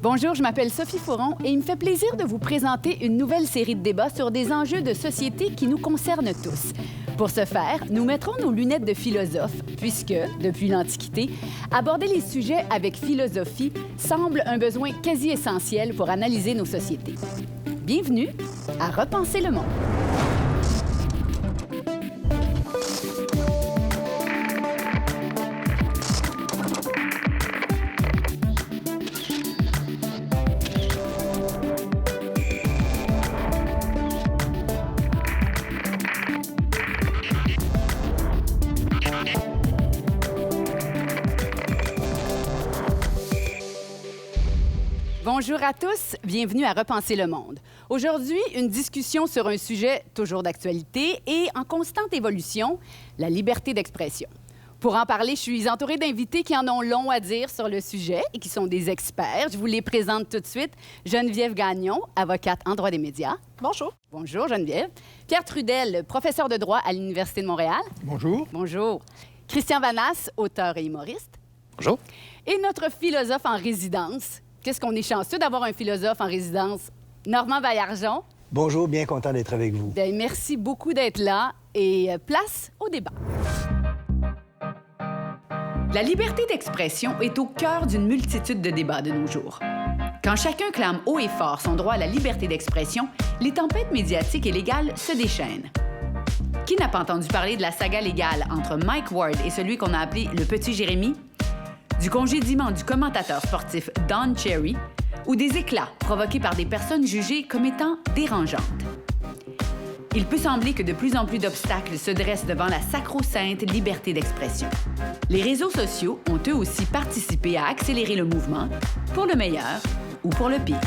Bonjour, je m'appelle Sophie Fauron et il me fait plaisir de vous présenter une nouvelle série de débats sur des enjeux de société qui nous concernent tous. Pour ce faire, nous mettrons nos lunettes de philosophe, puisque, depuis l'Antiquité, aborder les sujets avec philosophie semble un besoin quasi essentiel pour analyser nos sociétés. Bienvenue à Repenser le monde. Bonjour à tous, bienvenue à Repenser le monde. Aujourd'hui, une discussion sur un sujet toujours d'actualité et en constante évolution, la liberté d'expression. Pour en parler, je suis entourée d'invités qui en ont long à dire sur le sujet et qui sont des experts. Je vous les présente tout de suite. Geneviève Gagnon, avocate en droit des médias. Bonjour. Bonjour, Geneviève. Pierre Trudel, professeur de droit à l'Université de Montréal. Bonjour. Bonjour. Christian Vanasse, auteur et humoriste. Bonjour. Et notre philosophe en résidence. Qu'est-ce qu'on est chanceux d'avoir un philosophe en résidence? Normand Baillargeon. Bonjour, bien content d'être avec vous. Bien, merci beaucoup d'être là et place au débat. La liberté d'expression est au cœur d'une multitude de débats de nos jours. Quand chacun clame haut et fort son droit à la liberté d'expression, les tempêtes médiatiques et légales se déchaînent. Qui n'a pas entendu parler de la saga légale entre Mike Ward et celui qu'on a appelé le petit Jérémy? Du congédiement du commentateur sportif Don Cherry ou des éclats provoqués par des personnes jugées comme étant dérangeantes. Il peut sembler que de plus en plus d'obstacles se dressent devant la sacro-sainte liberté d'expression. Les réseaux sociaux ont eux aussi participé à accélérer le mouvement, pour le meilleur ou pour le pire.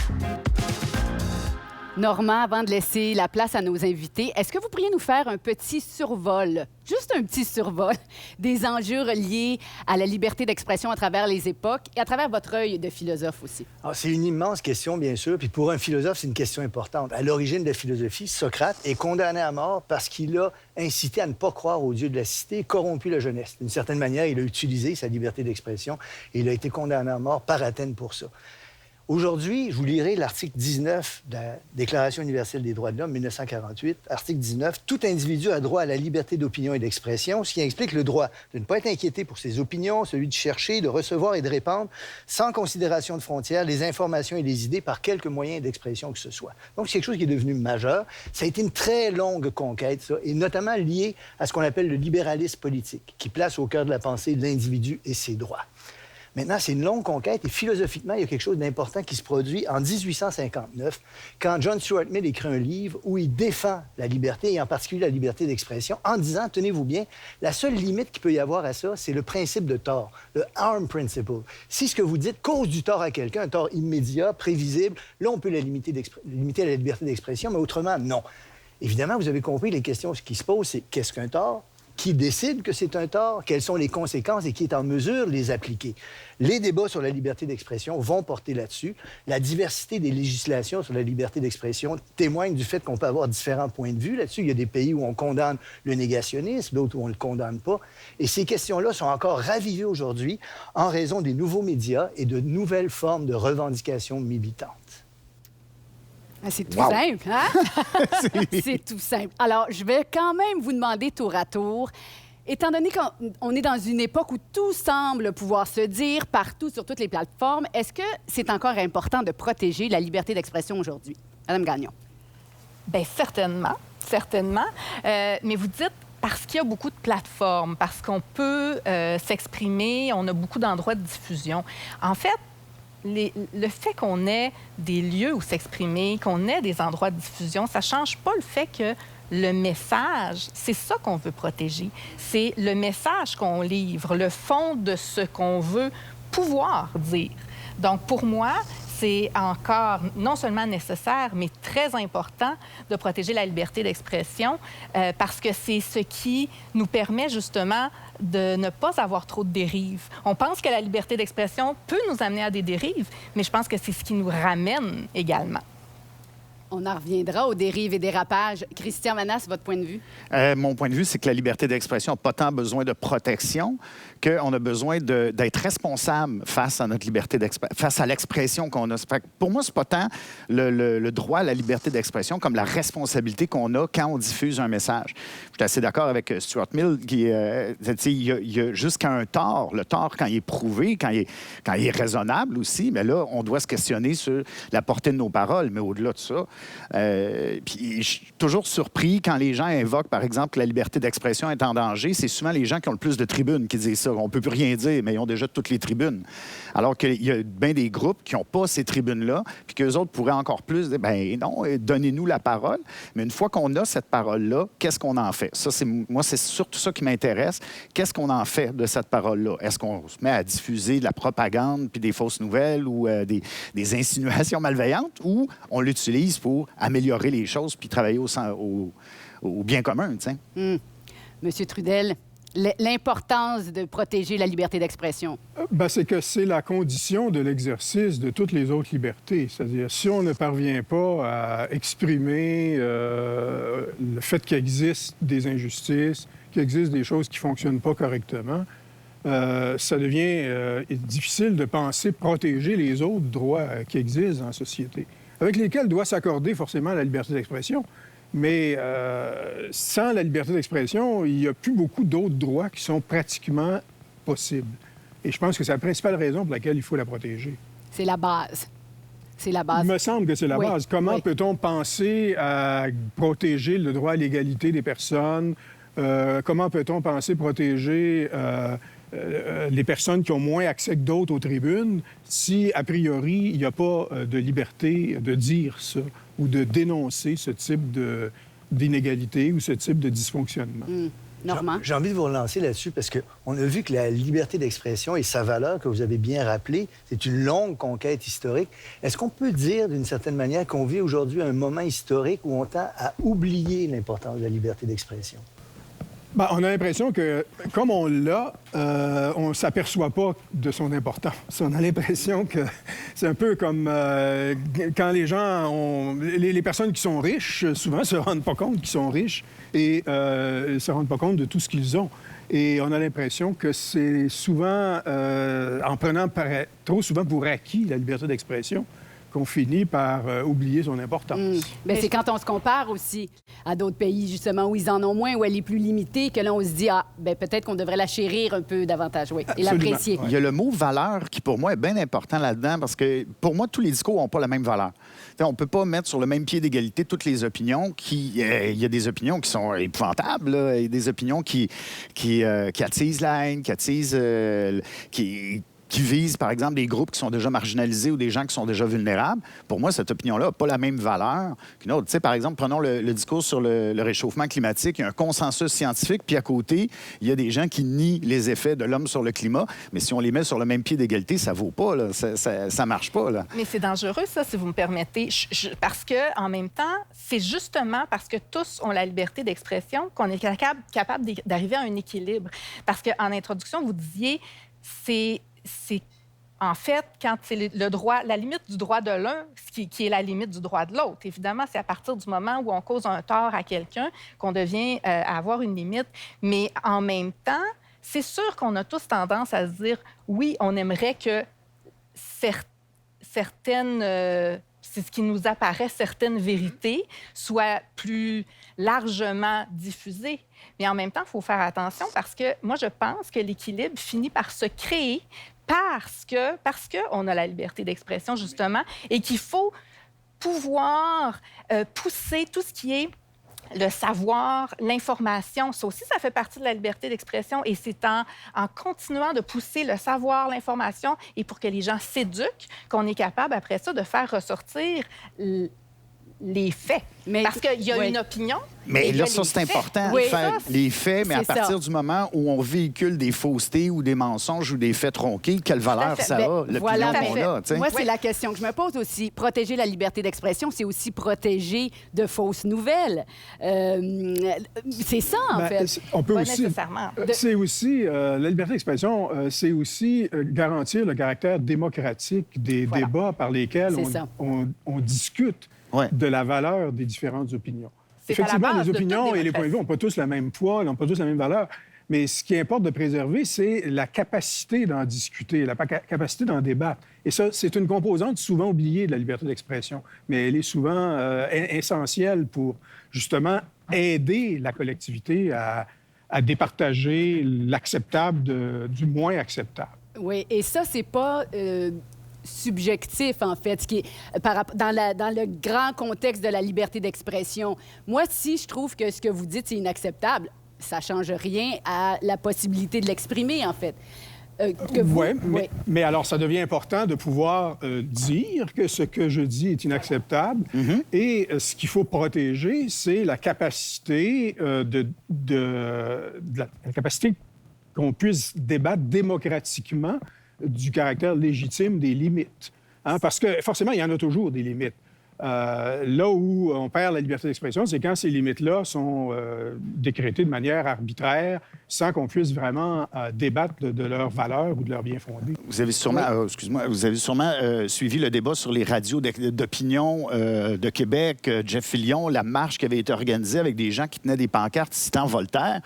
Normand, avant de laisser la place à nos invités, est-ce que vous pourriez nous faire un petit survol, juste un petit survol, des enjeux reliés à la liberté d'expression à travers les époques et à travers votre œil de philosophe aussi? C'est une immense question, bien sûr, puis pour un philosophe, c'est une question importante. À l'origine de la philosophie, Socrate est condamné à mort parce qu'il a incité à ne pas croire au Dieu de la cité et corrompu la jeunesse. D'une certaine manière, il a utilisé sa liberté d'expression et il a été condamné à mort par Athènes pour ça. Aujourd'hui, je vous lirai l'article 19 de la Déclaration universelle des droits de l'homme, 1948. Article 19, « Tout individu a droit à la liberté d'opinion et d'expression, ce qui implique le droit de ne pas être inquiété pour ses opinions, celui de chercher, de recevoir et de répandre, sans considération de frontières, les informations et les idées par quelque moyen d'expression que ce soit. » Donc, c'est quelque chose qui est devenu majeur. Ça a été une très longue conquête, ça, et notamment lié à ce qu'on appelle le libéralisme politique, qui place au cœur de la pensée l'individu et ses droits. Maintenant, c'est une longue conquête et philosophiquement, il y a quelque chose d'important qui se produit en 1859, quand John Stuart Mill écrit un livre où il défend la liberté, et en particulier la liberté d'expression, en disant, tenez-vous bien, la seule limite qu'il peut y avoir à ça, c'est le principe de tort, le harm principle. Si ce que vous dites cause du tort à quelqu'un, un tort immédiat, prévisible, là, on peut la limiter à la liberté d'expression, mais autrement, non. Évidemment, vous avez compris, les questions qui se posent, c'est qu'est-ce qu'un tort? Qui décide que c'est un tort, quelles sont les conséquences et qui est en mesure de les appliquer. Les débats sur la liberté d'expression vont porter là-dessus. La diversité des législations sur la liberté d'expression témoigne du fait qu'on peut avoir différents points de vue là-dessus. Il y a des pays où on condamne le négationnisme, d'autres où on ne le condamne pas. Et ces questions-là sont encore ravivées aujourd'hui en raison des nouveaux médias et de nouvelles formes de revendications militantes. C'est tout simple, hein? C'est tout simple. Alors, je vais quand même vous demander tour à tour, étant donné qu'on est dans une époque où tout semble pouvoir se dire partout sur toutes les plateformes, est-ce que c'est encore important de protéger la liberté d'expression aujourd'hui? Madame Gagnon. Bien, certainement, certainement. Mais vous dites parce qu'il y a beaucoup de plateformes, parce qu'on peut s'exprimer, on a beaucoup d'endroits de diffusion. En fait, le fait qu'on ait des lieux où s'exprimer, qu'on ait des endroits de diffusion, ça ne change pas le fait que le message, c'est ça qu'on veut protéger. C'est le message qu'on livre, le fond de ce qu'on veut pouvoir dire. Donc, pour moi, c'est encore non seulement nécessaire, mais très important de protéger la liberté d'expression parce que c'est ce qui nous permet justement de ne pas avoir trop de dérives. On pense que la liberté d'expression peut nous amener à des dérives, mais je pense que c'est ce qui nous ramène également. On en reviendra aux dérives et dérapages. Christian Manas, votre point de vue? Mon point de vue, c'est que la liberté d'expression n'a pas tant besoin de protection qu'on a besoin d'être responsable face à notre liberté d'expression, face à l'expression qu'on a. Fait que pour moi, c'est pas tant le droit à la liberté d'expression comme la responsabilité qu'on a quand on diffuse un message. Je suis assez d'accord avec Stuart Mill qui, il y a jusqu'à un tort. Le tort, quand il est prouvé, quand il est raisonnable aussi, mais là, on doit se questionner sur la portée de nos paroles. Mais au-delà de ça, puis je suis toujours surpris quand les gens invoquent, par exemple, que la liberté d'expression est en danger. C'est souvent les gens qui ont le plus de tribunes qui disent ça. On ne peut plus rien dire, mais ils ont déjà toutes les tribunes. Alors qu'il y a bien des groupes qui n'ont pas ces tribunes-là, puis qu'eux autres pourraient encore plus dire, ben non, donnez-nous la parole. Mais une fois qu'on a cette parole-là, qu'est-ce qu'on en fait? Ça, moi, c'est surtout ça qui m'intéresse. Qu'est-ce qu'on en fait de cette parole-là? Est-ce qu'on se met à diffuser de la propagande, puis des fausses nouvelles ou des insinuations malveillantes, ou on l'utilise pour améliorer les choses puis travailler au bien commun, tu sais? Monsieur Trudel, l'importance de protéger la liberté d'expression. C'est que c'est la condition de l'exercice de toutes les autres libertés. C'est-à-dire, si on ne parvient pas à exprimer le fait qu'il existe des injustices, qu'il existe des choses qui ne fonctionnent pas correctement, ça devient difficile de penser protéger les autres droits qui existent en société, avec lesquels doit s'accorder forcément la liberté d'expression. Mais sans la liberté d'expression, il n'y a plus beaucoup d'autres droits qui sont pratiquement possibles. Et je pense que c'est la principale raison pour laquelle il faut la protéger. C'est la base. C'est la base. Il me semble que c'est la base. Comment peut-on penser à protéger le droit à l'égalité des personnes? Comment peut-on penser protéger les personnes qui ont moins accès que d'autres aux tribunes si, a priori, il n'y a pas de liberté de dire ça ou de dénoncer ce type d'inégalité ou ce type de dysfonctionnement? Normand? J'ai envie de vous relancer là-dessus parce qu'on a vu que la liberté d'expression et sa valeur, que vous avez bien rappelé, c'est une longue conquête historique. Est-ce qu'on peut dire, d'une certaine manière, qu'on vit aujourd'hui un moment historique où on tend à oublier l'importance de la liberté d'expression? On a l'impression que, comme on l'a, on ne s'aperçoit pas de son importance. On a l'impression que c'est un peu comme quand les gens les personnes qui sont riches, souvent, ne se rendent pas compte qu'ils sont riches et ne se rendent pas compte de tout ce qu'ils ont. Et on a l'impression que c'est souvent, en prenant trop souvent pour acquis la liberté d'expression, qu'on finit par oublier son importance. C'est quand on se compare aussi à d'autres pays, justement, où ils en ont moins, où elle est plus limitée, que là, on se dit, peut-être qu'on devrait la chérir un peu davantage, oui, et l'apprécier. Il y a le mot « valeur » qui, pour moi, est bien important là-dedans, parce que, pour moi, tous les discours n'ont pas la même valeur. T'sais, on ne peut pas mettre sur le même pied d'égalité toutes les opinions. Il y a des opinions qui sont épouvantables, là, et des opinions qui attisent la haine, qui attisent... qui visent, par exemple, des groupes qui sont déjà marginalisés ou des gens qui sont déjà vulnérables. Pour moi, cette opinion-là n'a pas la même valeur qu'une autre. Tu sais, par exemple, prenons le discours sur le réchauffement climatique. Il y a un consensus scientifique, puis à côté, il y a des gens qui nient les effets de l'homme sur le climat. Mais si on les met sur le même pied d'égalité, ça ne vaut pas, là. Ça marche pas, là. Mais c'est dangereux, ça, si vous me permettez. Parce que, en même temps, c'est justement parce que tous ont la liberté d'expression qu'on est capable d'arriver à un équilibre. Parce qu'en introduction, vous disiez, c'est en fait, quand c'est le droit, la limite du droit de l'un, qui est la limite du droit de l'autre. Évidemment, c'est à partir du moment où on cause un tort à quelqu'un qu'on devient avoir une limite. Mais en même temps, c'est sûr qu'on a tous tendance à se dire, oui, on aimerait que certaines... c'est ce qui nous apparaît, certaines vérités soient plus largement diffusées. Mais en même temps, il faut faire attention parce que moi, je pense que l'équilibre finit par se créer parce qu'on a la liberté d'expression, justement, et qu'il faut pouvoir pousser tout ce qui est le savoir, l'information. Ça aussi, ça fait partie de la liberté d'expression et c'est en continuant de pousser le savoir, l'information et pour que les gens s'éduquent qu'on est capable, après ça, de faire ressortir les faits. Mais, Parce qu'il y a une opinion. Mais et là, il y a ça, les c'est faits. important, Oui, faire ça, les faits, mais à c'est partir ça. du moment où on véhicule des faussetés ou des mensonges ou des faits tronqués, quelle valeur fait. ça Ben, a, l'opinion voilà, qu'on a, tu sais? Moi, c'est la question que je me pose aussi. Protéger la liberté d'expression, c'est aussi protéger de fausses nouvelles. C'est ça, en Ben, fait. on peut Pas aussi. nécessairement. C'est aussi la liberté d'expression, c'est aussi garantir le caractère démocratique des Voilà. débats par lesquels C'est ça. on discute Ouais. de la valeur des différentes opinions. C'est à la Effectivement, base les de toute opinions et les points de vue démocratie. n'ont pas tous la même poids, n'ont pas tous la même valeur. Mais ce qui importe de préserver, c'est la capacité d'en discuter, la capacité d'en débattre. Et ça, c'est une composante souvent oubliée de la liberté d'expression, mais elle est souvent essentielle pour, justement, aider la collectivité à départager l'acceptable du moins acceptable. Oui, et ça, c'est pas subjectif, en fait, ce qui est, dans le grand contexte de la liberté d'expression. Moi, si je trouve que ce que vous dites, c'est inacceptable, ça change rien à la possibilité de l'exprimer, en fait. Oui, mais alors ça devient important de pouvoir dire que ce que je dis est inacceptable. Et ce qu'il faut protéger, c'est la capacité la capacité qu'on puisse débattre démocratiquement du caractère légitime des limites. Hein? Parce que forcément, il y en a toujours des limites. Là où on perd la liberté d'expression, c'est quand ces limites-là sont décrétées de manière arbitraire, sans qu'on puisse vraiment débattre de leurs valeurs ou de leurs bien-fondés. Vous avez sûrement, excuse-moi, vous avez sûrement suivi le débat sur les radios d'opinion de Québec, Jeff Fillion, la marche qui avait été organisée avec des gens qui tenaient des pancartes citant Voltaire.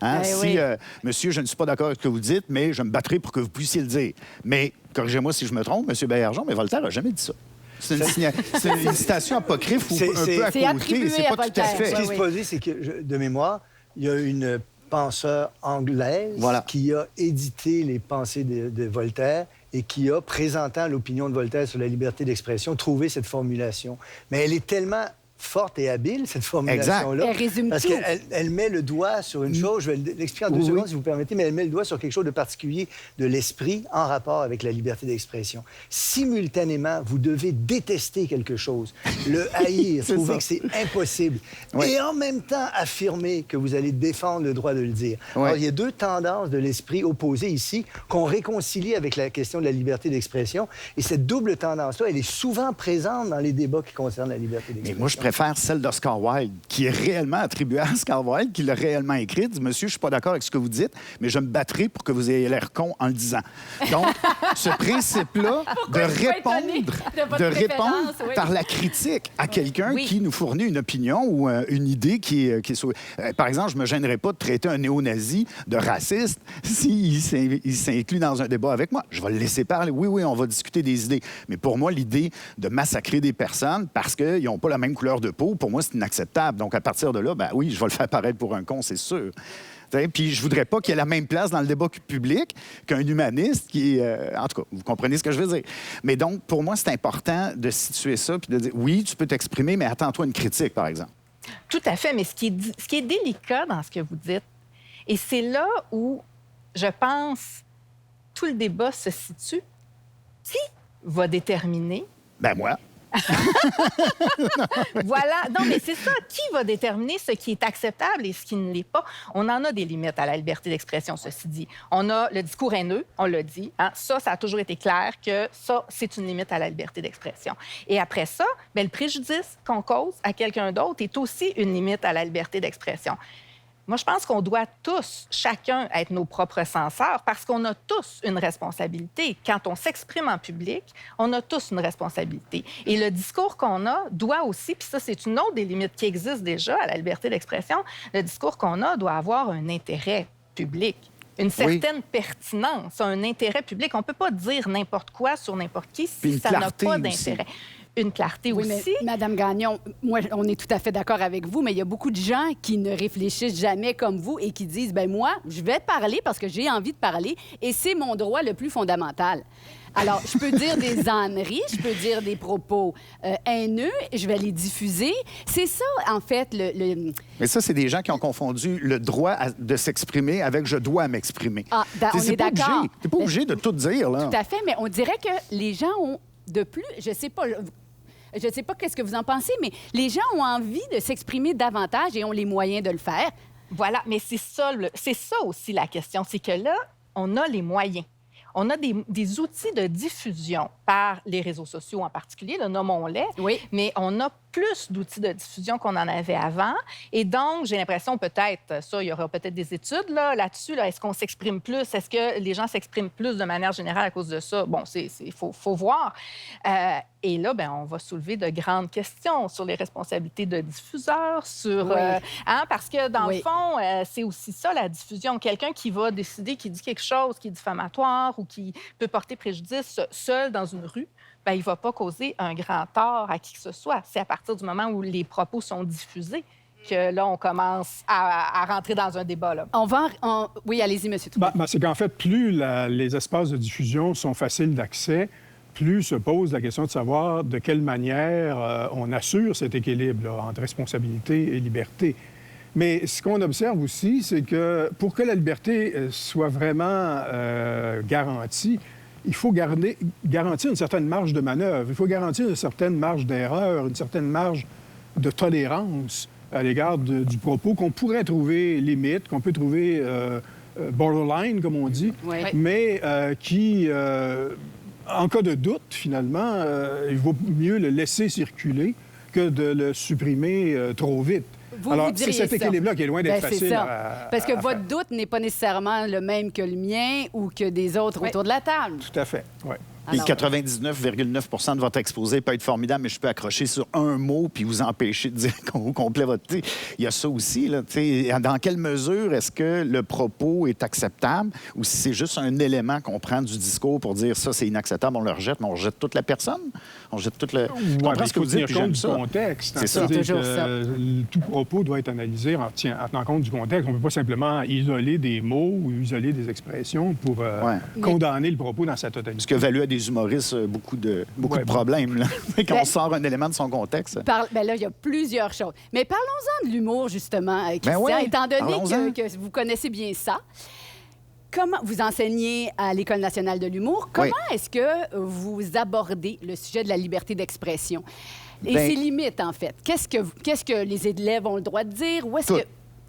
Hein? Si, monsieur, je ne suis pas d'accord avec ce que vous dites, mais je me battrai pour que vous puissiez le dire. Mais, corrigez-moi si je me trompe, monsieur Baillargeon, mais Voltaire n'a jamais dit ça. C'est une citation apocryphe ou un peu à c'est côté. attribué C'est à pas tout à Voltaire. fait. Ce qui Oui, se oui. produit, c'est que, de mémoire, il y a une penseur anglaise Voilà. qui a édité les pensées de Voltaire et qui a, présentant l'opinion de Voltaire sur la liberté d'expression, trouvé cette formulation. Mais elle est tellement forte et habile, cette formulation-là. Elle résume parce tout. qu'elle met le doigt sur une chose, je vais l'expliquer en deux secondes, si vous permettez, mais elle met le doigt sur quelque chose de particulier de l'esprit en rapport avec la liberté d'expression. Simultanément, vous devez détester quelque chose, le haïr, trouver que c'est impossible, et en même temps affirmer que vous allez défendre le droit de le dire. Alors, il y a deux tendances de l'esprit opposées ici qu'on réconcilie avec la question de la liberté d'expression, et cette double tendance-là, elle est souvent présente dans les débats qui concernent la liberté d'expression. Mais moi, je préfère celle d'Oscar Wilde, qui est réellement attribuée à Oscar Wilde, qui l'a réellement écrite. Dit, monsieur, je ne suis pas d'accord avec ce que vous dites, mais je me battrai pour que vous ayez l'air con en le disant. Donc, ce principe-là de répondre par la critique à quelqu'un qui nous fournit une opinion ou une idée qui est... par exemple, je ne me gênerais pas de traiter un néo-nazi de raciste s'il s'inclut dans un débat avec moi. Je vais le laisser parler. Oui, on va discuter des idées. Mais pour moi, l'idée de massacrer des personnes parce qu'ils n'ont pas la même couleur de peau, pour moi, c'est inacceptable. Donc, à partir de là, ben oui, je vais le faire paraître pour un con, c'est sûr. Puis, je voudrais pas qu'il y ait la même place dans le débat public qu'un humaniste qui... en tout cas, vous comprenez ce que je veux dire. Mais donc, pour moi, c'est important de situer ça puis de dire, oui, tu peux t'exprimer, mais attends-toi une critique, par exemple. Tout à fait, mais ce qui est délicat dans ce que vous dites, et c'est là où, je pense, tout le débat se situe, qui va déterminer... Ben moi. Voilà. Non, mais c'est ça. Qui va déterminer ce qui est acceptable et ce qui ne l'est pas? On en a des limites à la liberté d'expression, ceci dit. On a le discours haineux, on l'a dit. Hein? Ça a toujours été clair que ça, c'est une limite à la liberté d'expression. Et après ça, bien, le préjudice qu'on cause à quelqu'un d'autre est aussi une limite à la liberté d'expression. Moi, je pense qu'on doit tous, chacun, être nos propres censeurs parce qu'on a tous une responsabilité. Quand on s'exprime en public, on a tous une responsabilité. Et le discours qu'on a doit aussi, puis ça, c'est une autre des limites qui existent déjà à la liberté d'expression, le discours qu'on a doit avoir un intérêt public. Une certaine pertinence, un intérêt public. On ne peut pas dire n'importe quoi sur n'importe qui si ça n'a pas d'intérêt. Une clarté oui, aussi. Mais, Madame Gagnon, moi, on est tout à fait d'accord avec vous, mais il y a beaucoup de gens qui ne réfléchissent jamais comme vous et qui disent, ben moi, je vais parler parce que j'ai envie de parler et c'est mon droit le plus fondamental. Alors, je peux dire des âneries, je peux dire des propos haineux, je vais les diffuser. C'est ça, en fait, Mais ça, c'est des gens qui ont confondu le droit de s'exprimer avec « je dois m'exprimer ». Ah, on est d'accord. Tu n'es pas obligé de tout dire, là. Tout à fait, mais on dirait que les gens ont de plus, je sais pas, Je ne sais pas qu'est-ce que vous en pensez, mais les gens ont envie de s'exprimer davantage et ont les moyens de le faire. Voilà, mais c'est ça aussi la question, c'est que là, on a les moyens. On a des outils de diffusion par les réseaux sociaux en particulier, là, nommons-les, Oui. mais on a plus d'outils de diffusion qu'on en avait avant. Et donc, j'ai l'impression peut-être, ça, il y aura peut-être des études là-dessus. Est-ce qu'on s'exprime plus? Est-ce que les gens s'expriment plus de manière générale à cause de ça? Bon, il faut voir. Et là, bien, on va soulever de grandes questions sur les responsabilités de diffuseurs, sur... parce que, dans le fond, c'est aussi ça, la diffusion. Quelqu'un qui va décider, qui dit quelque chose qui est diffamatoire ou qui peut porter préjudice seul dans une rue, bien, il ne va pas causer un grand tort à qui que ce soit. C'est à partir du moment où les propos sont diffusés que là, on commence à rentrer dans un débat. Là. Oui, allez-y, M. Toupin. C'est qu'en fait, plus les espaces de diffusion sont faciles d'accès, plus se pose la question de savoir de quelle manière on assure cet équilibre là, entre responsabilité et liberté. Mais ce qu'on observe aussi, c'est que pour que la liberté soit vraiment garantie, il faut garantir une certaine marge de manœuvre. Il faut garantir une certaine marge d'erreur, une certaine marge de tolérance à l'égard du propos qu'on pourrait trouver limite, qu'on peut trouver borderline, comme on dit, mais qui, en cas de doute, finalement, il vaut mieux le laisser circuler que de le supprimer trop vite. Alors, c'est cet équilibre-là qui est loin d'être facile Parce que votre doute n'est pas nécessairement le même que le mien ou que des autres autour de la table. Tout à fait, oui. Puis 99,9 de votre exposé peut être formidable, mais je peux accrocher sur un mot puis vous empêcher de dire au complet votre... Il y a ça aussi, là. Dans quelle mesure est-ce que le propos est acceptable ou si c'est juste un élément qu'on prend du discours pour dire ça, c'est inacceptable, on le rejette, mais on rejette toute la personne? On jette toute le... Je comprends ce que vous dites, puis j'aime ça. Contexte. C'est ça. Toujours ça. Tout propos doit être analysé en tenant compte du contexte. On ne peut pas simplement isoler des mots ou isoler des expressions pour condamner le propos dans sa totalité. Ce que value à des humoristes beaucoup de problèmes là, quand on sort un élément de son contexte. Là, il y a plusieurs choses. Mais parlons-en de l'humour, justement, Christian, étant donné que vous connaissez bien ça. Comment vous enseignez à l'École nationale de l'humour? Comment est-ce que vous abordez le sujet de la liberté d'expression? Et ses limites, en fait. Qu'est-ce que les élèves ont le droit de dire? Où est-ce que...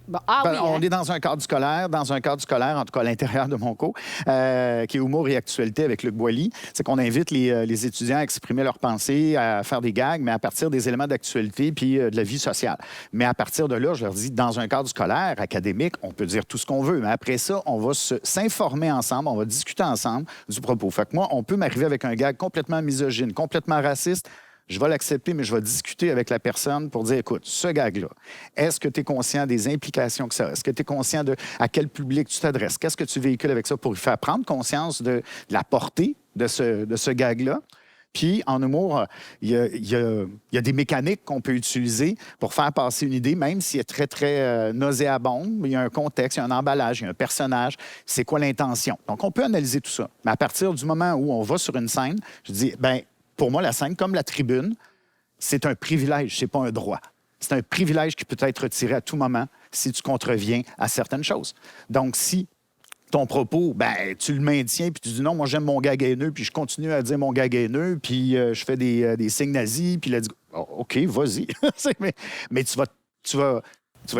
Bon, on est dans un cadre scolaire, en tout cas à l'intérieur de mon cours, qui est Humour et actualité avec Luc Boilly. C'est qu'on invite les étudiants à exprimer leurs pensées, à faire des gags, mais à partir des éléments d'actualité puis de la vie sociale. Mais à partir de là, je leur dis, dans un cadre scolaire, académique, on peut dire tout ce qu'on veut, mais après ça, on va s'informer ensemble, on va discuter ensemble du propos. Fait que moi, on peut m'arriver avec un gag complètement misogyne, complètement raciste. Je vais l'accepter, mais je vais discuter avec la personne pour dire, écoute, ce gag-là, est-ce que tu es conscient des implications que ça a? Est-ce que tu es conscient de à quel public tu t'adresses? Qu'est-ce que tu véhicules avec ça pour lui faire prendre conscience de la portée de ce gag-là? Puis, en humour, il y a des mécaniques qu'on peut utiliser pour faire passer une idée, même si elle est très, très nauséabonde. Il y a un contexte, il y a un emballage, il y a un personnage. C'est quoi l'intention? Donc, on peut analyser tout ça. Mais à partir du moment où on va sur une scène, je dis, pour moi, la scène, comme la tribune, c'est un privilège, c'est pas un droit. C'est un privilège qui peut être retiré à tout moment si tu contreviens à certaines choses. Donc, si ton propos, tu le maintiens, puis tu dis non, moi, j'aime mon gag haineux, puis je continue à dire mon gag haineux, puis je fais des signes nazis, puis là, OK, vas-y. mais tu vas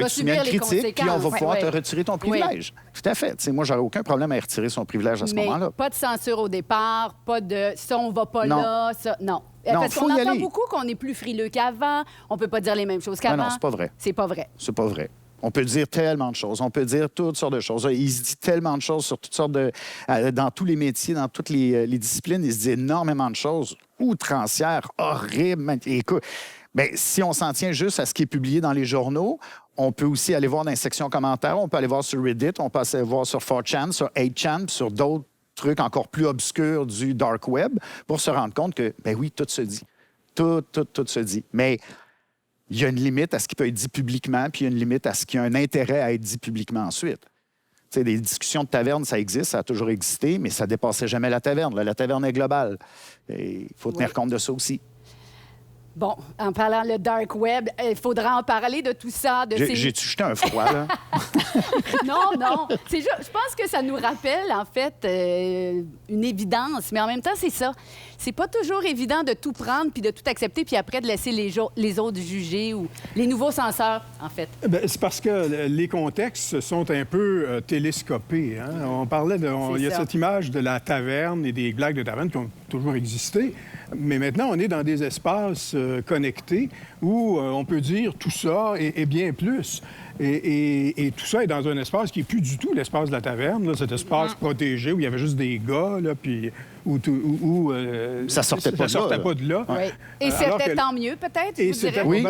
être soumis à une critique, puis on va pouvoir te retirer ton privilège. Oui. Tout à fait. Moi, j'aurais aucun problème à retirer son privilège à ce moment-là. Pas de censure au départ, pas de « ça, on va pas là », ça, non. Parce qu'on entend beaucoup qu'on est plus frileux qu'avant, on peut pas dire les mêmes choses qu'avant. Non, c'est pas vrai. C'est pas vrai. C'est pas vrai. On peut dire tellement de choses. On peut dire toutes sortes de choses. Il se dit tellement de choses sur toutes sortes de... dans tous les métiers, dans toutes les disciplines, il se dit énormément de choses outrancières, horribles. Écoute, si on s'en tient juste à ce qui est publié dans les journaux, on peut aussi aller voir dans les sections commentaires, on peut aller voir sur Reddit, on peut aller voir sur 4chan, sur 8chan, sur d'autres trucs encore plus obscurs du dark web pour se rendre compte que, oui, tout se dit. Tout se dit. Mais il y a une limite à ce qui peut être dit publiquement, puis il y a une limite à ce qui a un intérêt à être dit publiquement ensuite. Tu sais, des discussions de taverne, ça existe, ça a toujours existé, mais ça ne dépassait jamais la taverne. Là, la taverne est globale. Il faut tenir compte de ça aussi. Bon, en parlant le dark web, il faudra en parler de tout ça. J'ai-tu jeté un froid, là? Non. C'est juste, je pense que ça nous rappelle, en fait, une évidence. Mais en même temps, c'est ça. c'est pas toujours évident de tout prendre puis de tout accepter puis après de laisser les autres juger ou les nouveaux censeurs, en fait. Bien, c'est parce que les contextes sont un peu télescopés. Hein? On parlait il y a cette image de la taverne et des blagues de taverne qui ont toujours existé. Mais maintenant, on est dans des espaces connectés où on peut dire tout ça et bien plus. Et tout ça est dans un espace qui n'est plus du tout l'espace de la taverne, là, cet espace protégé où il y avait juste des gars, là, puis où ça sortait pas de là. Oui. Et c'était tant mieux, peut-être, et vous direz? Oui.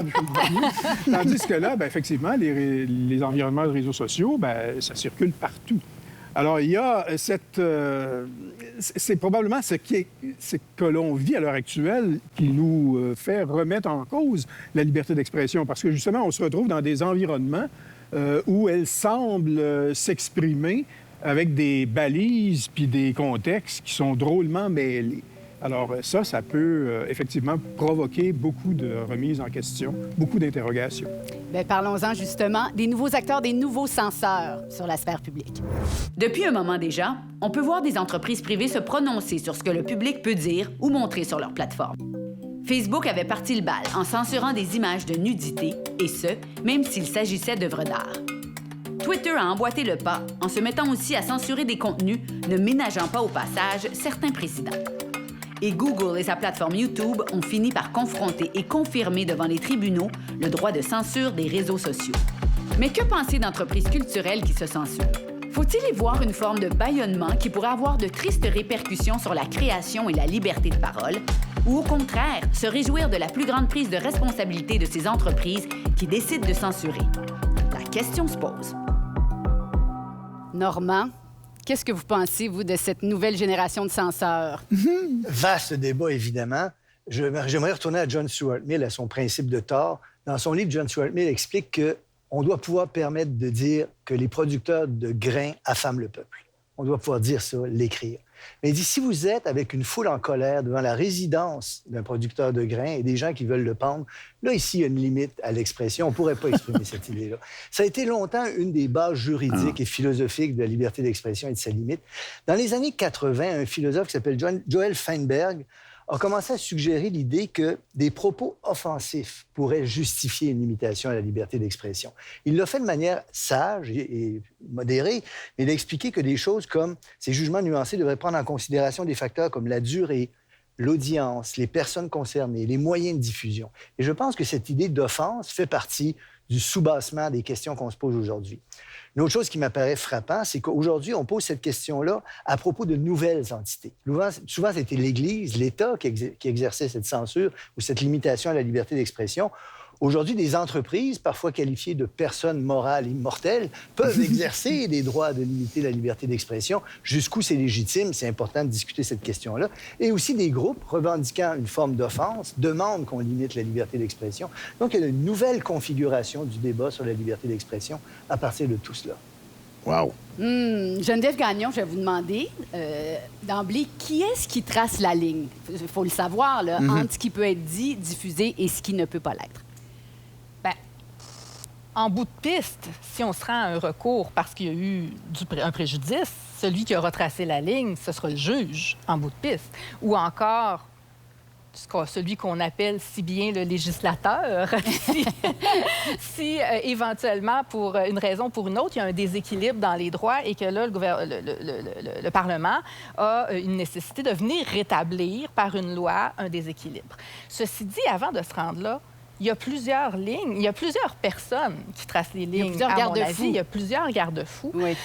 Tandis que là, bien, effectivement, les environnements de réseaux sociaux, bien, ça circule partout. Alors, il y a cette... c'est probablement ce que l'on vit à l'heure actuelle qui nous fait remettre en cause la liberté d'expression. Parce que, justement, on se retrouve dans des environnements où elle semble s'exprimer avec des balises puis des contextes qui sont drôlement mêlés. Alors ça peut effectivement provoquer beaucoup de remises en question, beaucoup d'interrogations. Bien, parlons-en justement des nouveaux acteurs, des nouveaux censeurs sur la sphère publique. Depuis un moment déjà, on peut voir des entreprises privées se prononcer sur ce que le public peut dire ou montrer sur leur plateforme. Facebook avait parti le bal en censurant des images de nudité, et ce, même s'il s'agissait d'œuvres d'art. Twitter a emboîté le pas en se mettant aussi à censurer des contenus ne ménageant pas au passage certains présidents. Et Google et sa plateforme YouTube ont fini par confronter et confirmer devant les tribunaux le droit de censure des réseaux sociaux. Mais que penser d'entreprises culturelles qui se censurent? Faut-il y voir une forme de bâillonnement qui pourrait avoir de tristes répercussions sur la création et la liberté de parole? Ou au contraire, se réjouir de la plus grande prise de responsabilité de ces entreprises qui décident de censurer? La question se pose. Normand, qu'est-ce que vous pensez, vous, de cette nouvelle génération de censeurs? Vaste débat, évidemment. J'aimerais retourner à John Stuart Mill, à son principe de tort. Dans son livre, John Stuart Mill explique qu'on doit pouvoir permettre de dire que les producteurs de grains affament le peuple. On doit pouvoir dire ça, l'écrire. Mais il dit, si vous êtes avec une foule en colère devant la résidence d'un producteur de grains et des gens qui veulent le pendre, là, ici, il y a une limite à l'expression. On ne pourrait pas exprimer cette idée-là. Ça a été longtemps une des bases juridiques et philosophiques de la liberté d'expression et de sa limite. Dans les années 80, un philosophe qui s'appelle Joel Feinberg a commencé à suggérer l'idée que des propos offensifs pourraient justifier une limitation à la liberté d'expression. Il l'a fait de manière sage et modérée, mais il a expliqué que des choses comme ces jugements nuancés devraient prendre en considération des facteurs comme la durée, l'audience, les personnes concernées, les moyens de diffusion. Et je pense que cette idée d'offense fait partie du soubassement des questions qu'on se pose aujourd'hui. Une autre chose qui m'apparaît frappant, c'est qu'aujourd'hui, on pose cette question-là à propos de nouvelles entités. Souvent, c'était l'Église, l'État qui exerçait cette censure ou cette limitation à la liberté d'expression. Aujourd'hui, des entreprises, parfois qualifiées de personnes morales immortelles, peuvent exercer des droits de limiter la liberté d'expression. Jusqu'où c'est légitime, c'est important de discuter cette question-là. Et aussi des groupes revendiquant une forme d'offense demandent qu'on limite la liberté d'expression. Donc, il y a une nouvelle configuration du débat sur la liberté d'expression à partir de tout cela. Wow! Geneviève Gagnon, je vais vous demander, d'emblée, qui est-ce qui trace la ligne? Il faut le savoir, là, entre ce qui peut être dit, diffusé et ce qui ne peut pas l'être. En bout de piste, si on se rend à un recours parce qu'il y a eu un préjudice, celui qui aura tracé la ligne, ce sera le juge en bout de piste. Ou encore, celui qu'on appelle si bien le législateur, si éventuellement, pour une raison ou pour une autre, il y a un déséquilibre dans les droits et que là, le Parlement a une nécessité de venir rétablir par une loi un déséquilibre. Ceci dit, avant de se rendre là, il y a plusieurs lignes, il y a plusieurs personnes qui tracent les lignes. Il y a plusieurs garde-fous. Il y a plusieurs garde-fous. Oui.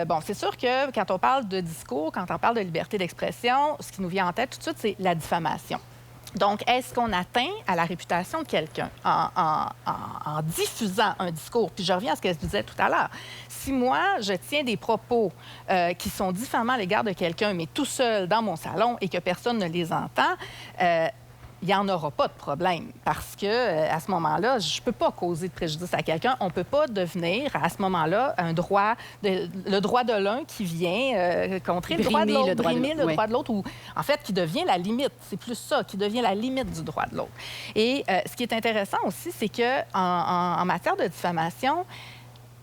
Bon, c'est sûr que quand on parle de discours, quand on parle de liberté d'expression, ce qui nous vient en tête tout de suite, c'est la diffamation. Donc, est-ce qu'on atteint à la réputation de quelqu'un en diffusant un discours? Puis je reviens à ce que je disais tout à l'heure. Si moi, je tiens des propos qui sont diffamants à l'égard de quelqu'un, mais tout seul dans mon salon et que personne ne les entend, il n'y en aura pas de problème parce que à ce moment-là, je ne peux pas causer de préjudice à quelqu'un. On ne peut pas devenir, à ce moment-là, le droit de l'un qui vient contrer le droit de l'autre, brimer le droit de l'autre, ou en fait, qui devient la limite. C'est plus ça, qui devient la limite du droit de l'autre. Et ce qui est intéressant aussi, c'est qu'en matière de diffamation,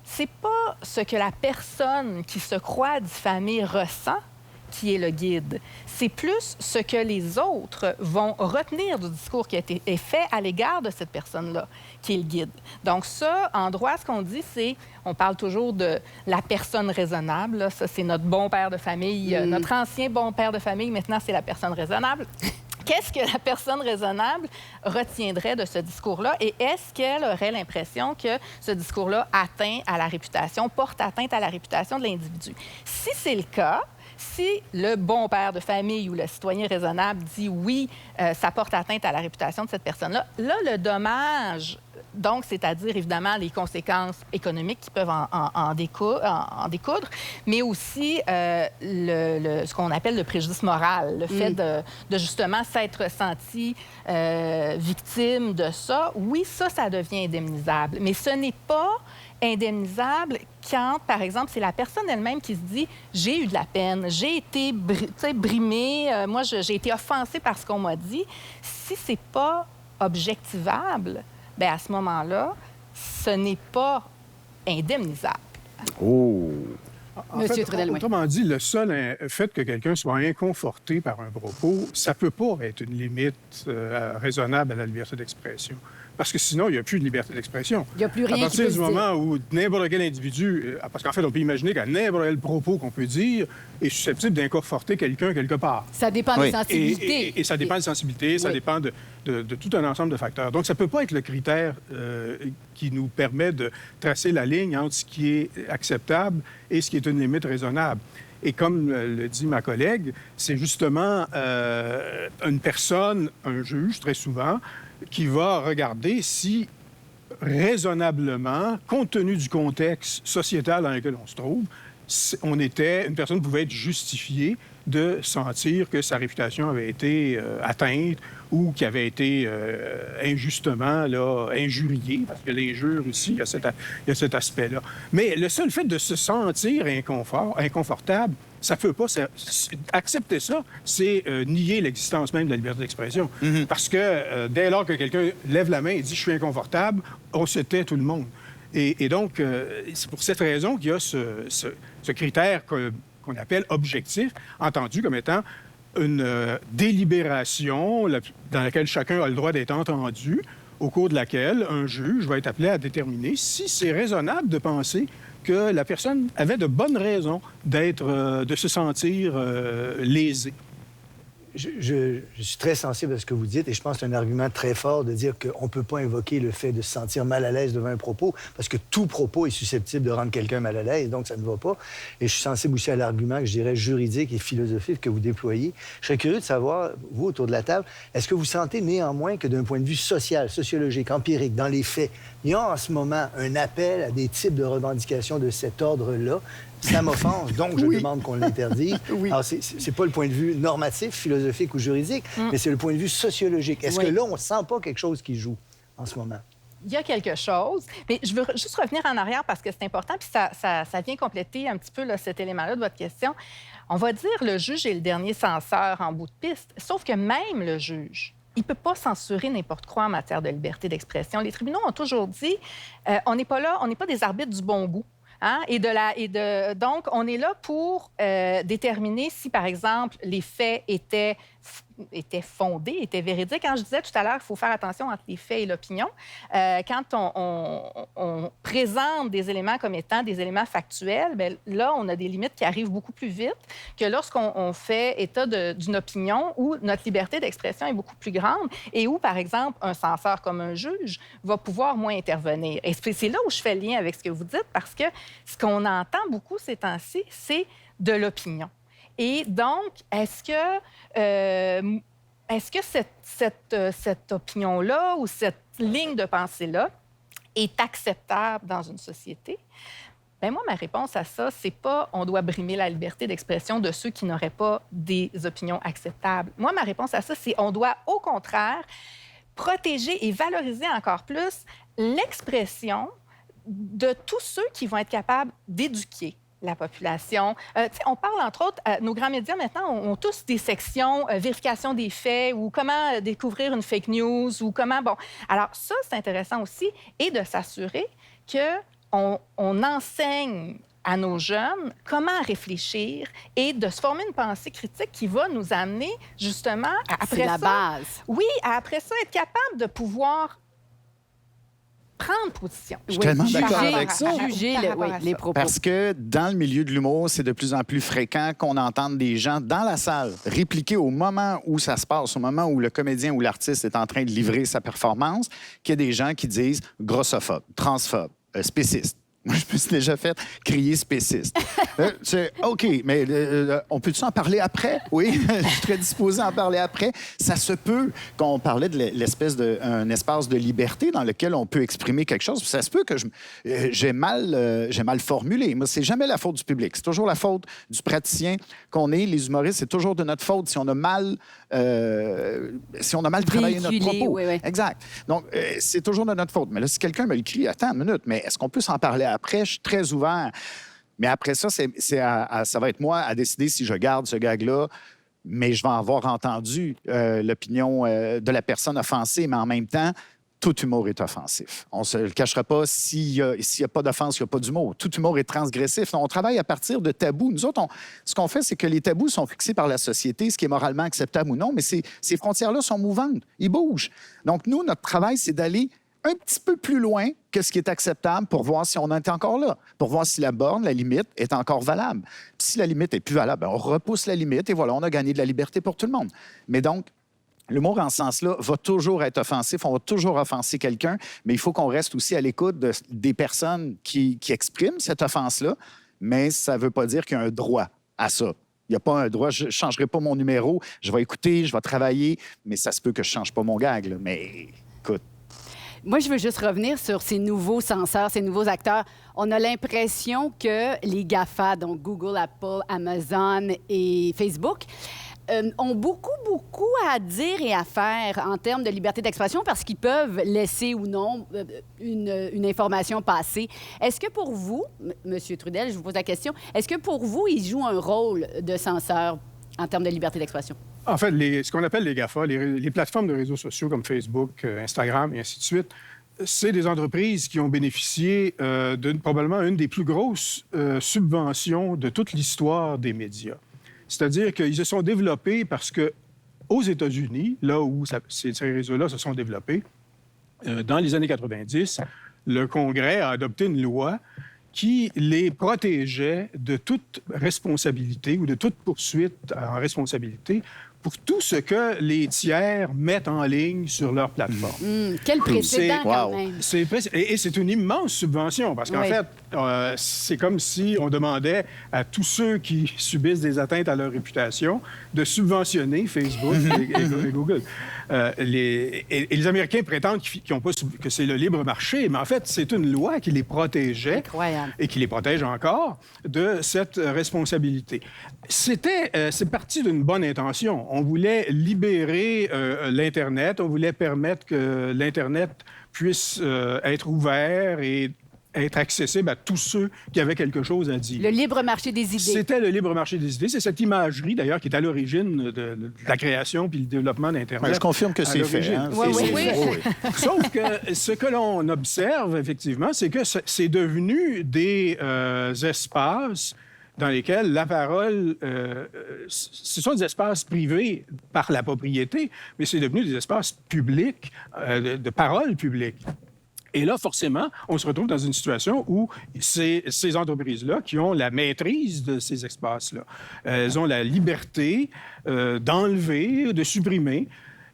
c'est pas ce que la personne qui se croit diffamée ressent qui est le guide. C'est plus ce que les autres vont retenir du discours qui a été fait à l'égard de cette personne-là qui est le guide. Donc ça, en droit, ce qu'on dit, c'est, on parle toujours de la personne raisonnable. Là. Ça, c'est notre bon père de famille, notre ancien bon père de famille. Maintenant, c'est la personne raisonnable. Qu'est-ce que la personne raisonnable retiendrait de ce discours-là? Et est-ce qu'elle aurait l'impression que ce discours-là porte atteinte à la réputation de l'individu? Si c'est le cas, si le bon père de famille ou le citoyen raisonnable dit oui, ça porte atteinte à la réputation de cette personne-là, là, le dommage, donc, c'est-à-dire, évidemment, les conséquences économiques qui peuvent en découdre, mais aussi ce qu'on appelle le préjudice moral, le fait de justement s'être senti victime de ça. Oui, ça devient indemnisable, mais ce n'est pas indemnisable quand, par exemple, c'est la personne elle-même qui se dit « j'ai eu de la peine, j'ai été brimée, moi, j'ai été offensée par ce qu'on m'a dit ». Si c'est pas objectivable, bien, à ce moment-là, ce n'est pas indemnisable. Oh! Monsieur Trudel, oui. Autrement dit, le seul fait que quelqu'un soit inconforté par un propos, ça ne peut pas être une limite raisonnable à la liberté d'expression. Parce que sinon, il n'y a plus de liberté d'expression. Il n'y a plus rien À partir qui peut du se moment où n'importe quel individu... Parce qu'en fait, on peut imaginer qu'à n'importe quel propos qu'on peut dire est susceptible d'inconforter quelqu'un quelque part. Ça dépend des sensibilités. Et ça dépend des sensibilités, ça dépend de tout un ensemble de facteurs. Donc, ça ne peut pas être le critère qui nous permet de tracer la ligne entre ce qui est acceptable et ce qui est une limite raisonnable. Et comme le dit ma collègue, c'est justement une personne, un juge, très souvent, qui va regarder si, raisonnablement, compte tenu du contexte sociétal dans lequel on se trouve, une personne pouvait être justifiée de sentir que sa réputation avait été atteinte ou qu'il avait été injustement injurié, parce que l'injure aussi, il y a cet aspect-là. Mais le seul fait de se sentir inconfortable, ça ne peut pas... accepter ça, c'est nier l'existence même de la liberté d'expression. Mm-hmm. Parce que dès lors que quelqu'un lève la main et dit « je suis inconfortable », on se tait tout le monde. Et donc, c'est pour cette raison qu'il y a ce critère qu'on appelle objectif, entendu comme étant une délibération dans laquelle chacun a le droit d'être entendu, au cours de laquelle un juge va être appelé à déterminer si c'est raisonnable de penser que la personne avait de bonnes raisons de se sentir lésée. Je suis très sensible à ce que vous dites et je pense que c'est un argument très fort de dire qu'on ne peut pas invoquer le fait de se sentir mal à l'aise devant un propos parce que tout propos est susceptible de rendre quelqu'un mal à l'aise, donc ça ne va pas. Et je suis sensible aussi à l'argument que je dirais juridique et philosophique que vous déployez. Je serais curieux de savoir, vous, autour de la table, est-ce que vous sentez néanmoins que d'un point de vue social, sociologique, empirique, dans les faits, il y a en ce moment un appel à des types de revendications de cet ordre-là? Ça m'offense, donc je demande qu'on l'interdise. Oui. Alors, c'est pas le point de vue normatif, philosophique ou juridique, mais c'est le point de vue sociologique. Est-ce que là, on sent pas quelque chose qui joue en ce moment? Il y a quelque chose, mais je veux juste revenir en arrière parce que c'est important, puis ça vient compléter un petit peu là, cet élément-là de votre question. On va dire le juge est le dernier censeur en bout de piste, sauf que même le juge, il ne peut pas censurer n'importe quoi en matière de liberté d'expression. Les tribunaux ont toujours dit, on n'est pas là, on n'est pas des arbitres du bon goût. Hein? Donc, on est là pour déterminer si, par exemple, les faits étaient fondés, étaient véridiques. Quand je disais tout à l'heure, il faut faire attention entre les faits et l'opinion. Quand on présente des éléments comme étant des éléments factuels, bien, là, on a des limites qui arrivent beaucoup plus vite que lorsqu'on fait état d'une opinion où notre liberté d'expression est beaucoup plus grande et où, par exemple, un censeur comme un juge va pouvoir moins intervenir. Et c'est là où je fais le lien avec ce que vous dites, parce que ce qu'on entend beaucoup ces temps-ci, c'est de l'opinion. Et donc, est-ce que cette opinion-là ou cette ligne de pensée-là est acceptable dans une société? Bien, moi, ma réponse à ça, c'est pas on doit brimer la liberté d'expression de ceux qui n'auraient pas des opinions acceptables. Moi, ma réponse à ça, c'est on doit, au contraire, protéger et valoriser encore plus l'expression de tous ceux qui vont être capables d'éduquer la population. On parle, entre autres, nos grands médias, maintenant, ont tous des sections vérification des faits ou comment découvrir une fake news ou comment... Bon, alors ça, c'est intéressant aussi, et de s'assurer qu'on enseigne à nos jeunes comment réfléchir et de se former une pensée critique qui va nous amener justement après C'est la ça. base. Oui, après ça, être capable de pouvoir prendre position. Je suis tellement juger, d'accord avec ça. Juger Par le- rapport oui, à ça. les propos. Parce que dans le milieu de l'humour, c'est de plus en plus fréquent qu'on entende des gens dans la salle répliquer au moment où ça se passe, au moment où le comédien ou l'artiste est en train de livrer sa performance, qu'il y a des gens qui disent grossophobe, transphobe, spéciste. Moi, je me suis déjà fait crier spéciste. OK, mais on peut-tu en parler après? Oui, je serais disposé à en parler après. Ça se peut qu'on parlait de l'espèce d'un espace de liberté dans lequel on peut exprimer quelque chose. Puis ça se peut que j'ai mal formulé. Moi, c'est jamais la faute du public. C'est toujours la faute du praticien qu'on est. Les humoristes, c'est toujours de notre faute si on a mal travaillé notre Véhiculé, propos. oui, oui. Exact. Donc, c'est toujours de notre faute. Mais là, si quelqu'un me le crie, attends une minute, mais est-ce qu'on peut s'en parler après? Je suis très ouvert. Mais après ça, ça va être moi à décider si je garde ce gag-là, mais je vais avoir entendu l'opinion de la personne offensée, mais en même temps, tout humour est offensif. On ne se le cachera pas, s'il y a pas d'offense, il n'y a pas d'humour. Tout humour est transgressif. On travaille à partir de tabous. Nous autres, ce qu'on fait, c'est que les tabous sont fixés par la société, ce qui est moralement acceptable ou non, mais ces frontières-là sont mouvantes. Ils bougent. Donc, nous, notre travail, c'est d'aller un petit peu plus loin que ce qui est acceptable pour voir si on est encore là, pour voir si la borne, la limite, est encore valable. Puis si la limite est plus valable, bien, on repousse la limite et voilà, on a gagné de la liberté pour tout le monde. Mais donc, l'humour, en ce sens-là, va toujours être offensif, on va toujours offenser quelqu'un, mais il faut qu'on reste aussi à l'écoute des personnes qui expriment cette offense-là, mais ça ne veut pas dire qu'il y a un droit à ça. Il n'y a pas un droit, je ne changerai pas mon numéro, je vais écouter, je vais travailler, mais ça se peut que je ne change pas mon gag, là. Mais écoute, Moi, je veux juste revenir sur ces nouveaux censeurs, ces nouveaux acteurs. On a l'impression que les GAFA, donc Google, Apple, Amazon et Facebook, ont beaucoup à dire et à faire en termes de liberté d'expression parce qu'ils peuvent laisser ou non une information passer. Est-ce que pour vous, M. Trudel, je vous pose la question, est-ce que pour vous, ils jouent un rôle de censeur en termes de liberté d'expression? En fait, ce qu'on appelle les GAFA, les plateformes de réseaux sociaux comme Facebook, Instagram et ainsi de suite, c'est des entreprises qui ont bénéficié probablement une des plus grosses subventions de toute l'histoire des médias. C'est-à-dire qu'ils se sont développés parce que aux États-Unis, là où ces réseaux-là se sont développés, dans les années 90, le Congrès a adopté une loi qui les protégeait de toute responsabilité ou de toute poursuite en responsabilité pour tout ce que les tiers mettent en ligne sur leur plateforme. Quel précédent, quand wow. même. Et c'est une immense subvention, parce qu'en Oui. fait, c'est comme si on demandait à tous ceux qui subissent des atteintes à leur réputation de subventionner Facebook et Google. Et les Américains prétendent que c'est le libre marché, mais en fait, c'est une loi qui les protégeait Incroyable. et qui les protège encore de cette responsabilité. C'est parti d'une bonne intention. On voulait libérer l'Internet, on voulait permettre que l'Internet puisse être ouvert et être accessible à tous ceux qui avaient quelque chose à dire. Le libre marché des idées. C'était le libre marché des idées. C'est cette imagerie, d'ailleurs, qui est à l'origine de la création puis le développement d'Internet. ouais, je confirme que À c'est fait. l'origine. Hein? Oui, C'est- oui, c'est- oui. Sauf que ce que l'on observe, effectivement, c'est que c'est devenu des espaces dans lesquels la parole, ce sont des espaces privés par la propriété, mais c'est devenu des espaces publics, de parole publique. Et là, forcément, on se retrouve dans une situation où c'est ces entreprises-là qui ont la maîtrise de ces espaces-là. Elles ont la liberté d'enlever, de supprimer.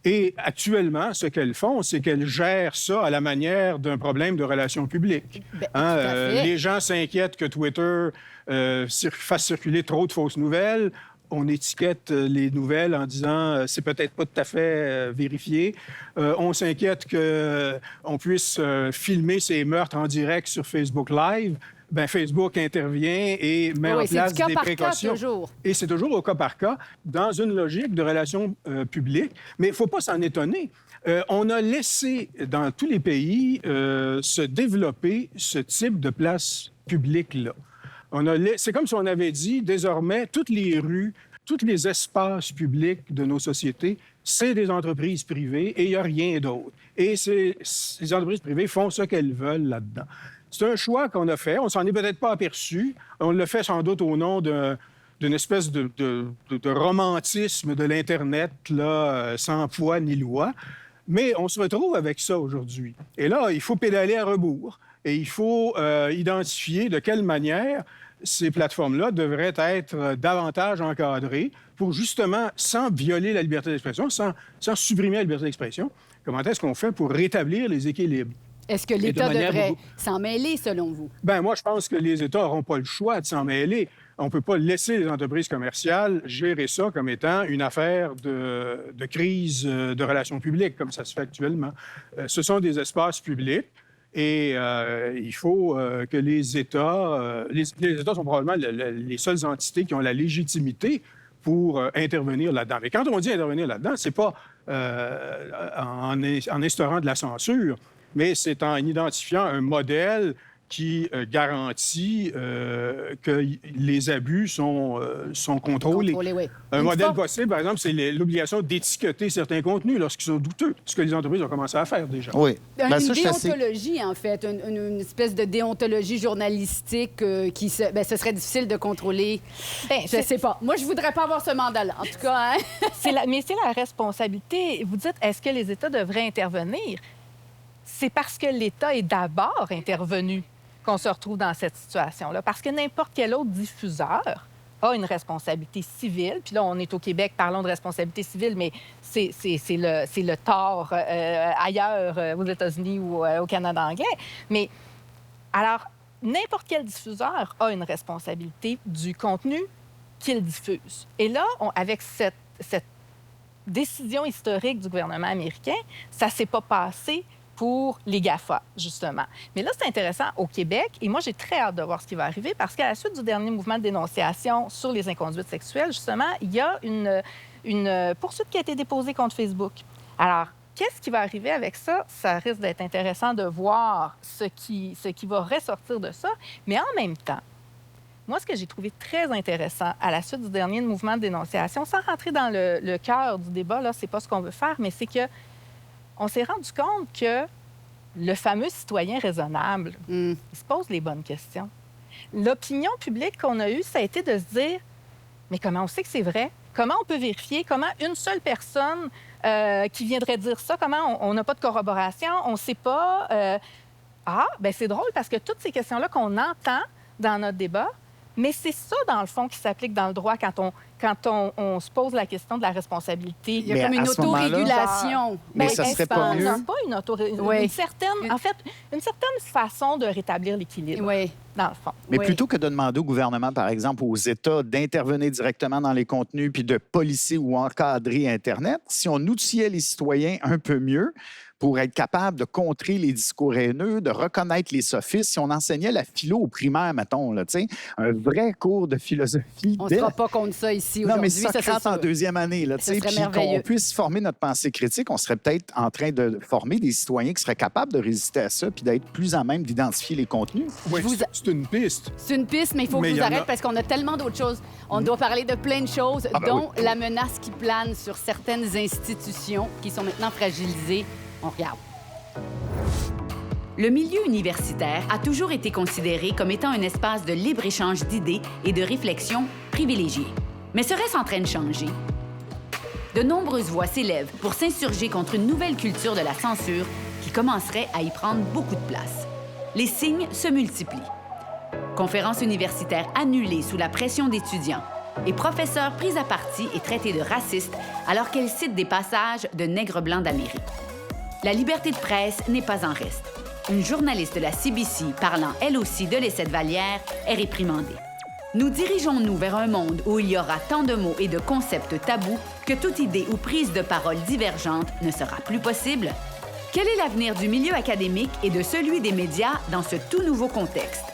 Et actuellement, ce qu'elles font, c'est qu'elles gèrent ça à la manière d'un problème de relations publiques. Ben, tout à fait. Les gens s'inquiètent que Twitter fasse circuler trop de fausses nouvelles. On étiquette les nouvelles en disant c'est peut-être pas tout à fait vérifié. On s'inquiète qu'on puisse filmer ces meurtres en direct sur Facebook Live. Bien, Facebook intervient et met en Oui, c'est place du cas des par cas, précautions. toujours. Et c'est toujours au cas par cas, dans une logique de relations publiques. Mais il ne faut pas s'en étonner. On a laissé dans tous les pays se développer ce type de place publique-là. C'est comme si on avait dit, désormais, toutes les rues, tous les espaces publics de nos sociétés, c'est des entreprises privées et il n'y a rien d'autre. Et ces entreprises privées font ce qu'elles veulent là-dedans. C'est un choix qu'on a fait. On s'en est peut-être pas aperçu. On l'a fait sans doute au nom d'une espèce de romantisme de l'Internet, là, sans foi ni loi. Mais on se retrouve avec ça aujourd'hui. Et là, il faut pédaler à rebours. Et il faut identifier de quelle manière ces plateformes-là devraient être davantage encadrées pour justement, sans violer la liberté d'expression, sans supprimer la liberté d'expression, comment est-ce qu'on fait pour rétablir les équilibres? Est-ce que l'État devrait s'en mêler, selon vous? Bien, moi, je pense que les États n'auront pas le choix de s'en mêler. On ne peut pas laisser les entreprises commerciales gérer ça comme étant une affaire de crise de relations publiques, comme ça se fait actuellement. Ce sont des espaces publics et il faut que les États... les États sont probablement les seules entités qui ont la légitimité pour intervenir là-dedans. Mais quand on dit intervenir là-dedans, c'est pas en instaurant de la censure, mais c'est en identifiant un modèle qui garantit que les abus sont contrôlés. Oui. Un modèle possible, par exemple, c'est l'obligation d'étiqueter certains contenus lorsqu'ils sont douteux, ce que les entreprises ont commencé à faire déjà. Oui. Une Ben, ça, je suis assez- déontologie, en fait, une espèce de déontologie journalistique ce serait difficile de contrôler. Ben, Je sais pas. Moi, je voudrais pas avoir ce mandat-là, en tout cas. Hein? Mais c'est la responsabilité. Vous dites, est-ce que les États devraient intervenir? C'est parce que l'État est d'abord intervenu qu'on se retrouve dans cette situation-là. Parce que n'importe quel autre diffuseur a une responsabilité civile. Puis là, on est au Québec, parlons de responsabilité civile, mais c'est le tort ailleurs, aux États-Unis ou au Canada anglais. Mais alors, n'importe quel diffuseur a une responsabilité du contenu qu'il diffuse. Et là, avec cette décision historique du gouvernement américain, ça ne s'est pas passé pour les GAFA, justement. Mais là, c'est intéressant au Québec, et moi, j'ai très hâte de voir ce qui va arriver, parce qu'à la suite du dernier mouvement de dénonciation sur les inconduites sexuelles, justement, il y a une poursuite qui a été déposée contre Facebook. Alors, qu'est-ce qui va arriver avec ça? Ça risque d'être intéressant de voir ce qui va ressortir de ça. Mais en même temps, moi, ce que j'ai trouvé très intéressant à la suite du dernier mouvement de dénonciation, sans rentrer dans le cœur du débat, là, c'est pas ce qu'on veut faire, mais c'est que on s'est rendu compte que le fameux citoyen raisonnable, il se pose les bonnes questions. L'opinion publique qu'on a eue, ça a été de se dire, mais comment on sait que c'est vrai? Comment on peut vérifier? Comment une seule personne qui viendrait dire ça, comment on n'a pas de corroboration? On ne sait pas. C'est drôle parce que toutes ces questions-là qu'on entend dans notre débat, mais c'est ça, dans le fond, qui s'applique dans le droit quand on se pose la question de la responsabilité. Il y a Mais comme une à ce moment-là- autorégulation. Mais ça serait pas mieux? Non, pas une autorégulation. Oui. En fait, une certaine façon de rétablir l'équilibre, Oui. dans le fond. Mais Oui. plutôt que de demander au gouvernement, par exemple, aux États d'intervenir directement dans les contenus puis de policer ou encadrer Internet, si on outillait les citoyens un peu mieux pour être capable de contrer les discours haineux, de reconnaître les sophistes, si on enseignait la philo au primaire, mettons, là, un vrai cours de philosophie. On ne sera pas contre ça ici Non, mais aujourd'hui. Socrate ça en serait deuxième année, là, Ce puis serait qu'on merveilleux. puisse former notre pensée critique, on serait peut-être en train de former des citoyens qui seraient capables de résister à ça puis d'être plus à même d'identifier les contenus. Oui, vous- c'est une piste. C'est une piste, mais il faut que Mais je il vous y en arrête a- parce qu'on a tellement d'autres choses. On doit parler de plein de choses, dont la menace qui plane sur certaines institutions qui sont maintenant fragilisées. On regarde. Le milieu universitaire a toujours été considéré comme étant un espace de libre-échange d'idées et de réflexion privilégié. Mais serait-ce en train de changer? De nombreuses voix s'élèvent pour s'insurger contre une nouvelle culture de la censure qui commencerait à y prendre beaucoup de place. Les signes se multiplient. Conférences universitaires annulées sous la pression d'étudiants et professeurs pris à partie et traités de racistes alors qu'elles citent des passages de nègres blancs d'Amérique. La liberté de presse n'est pas en reste. Une journaliste de la CBC, parlant elle aussi de l'essai de Vallière, est réprimandée. Nous dirigeons-nous vers un monde où il y aura tant de mots et de concepts tabous que toute idée ou prise de parole divergente ne sera plus possible? Quel est l'avenir du milieu académique et de celui des médias dans ce tout nouveau contexte?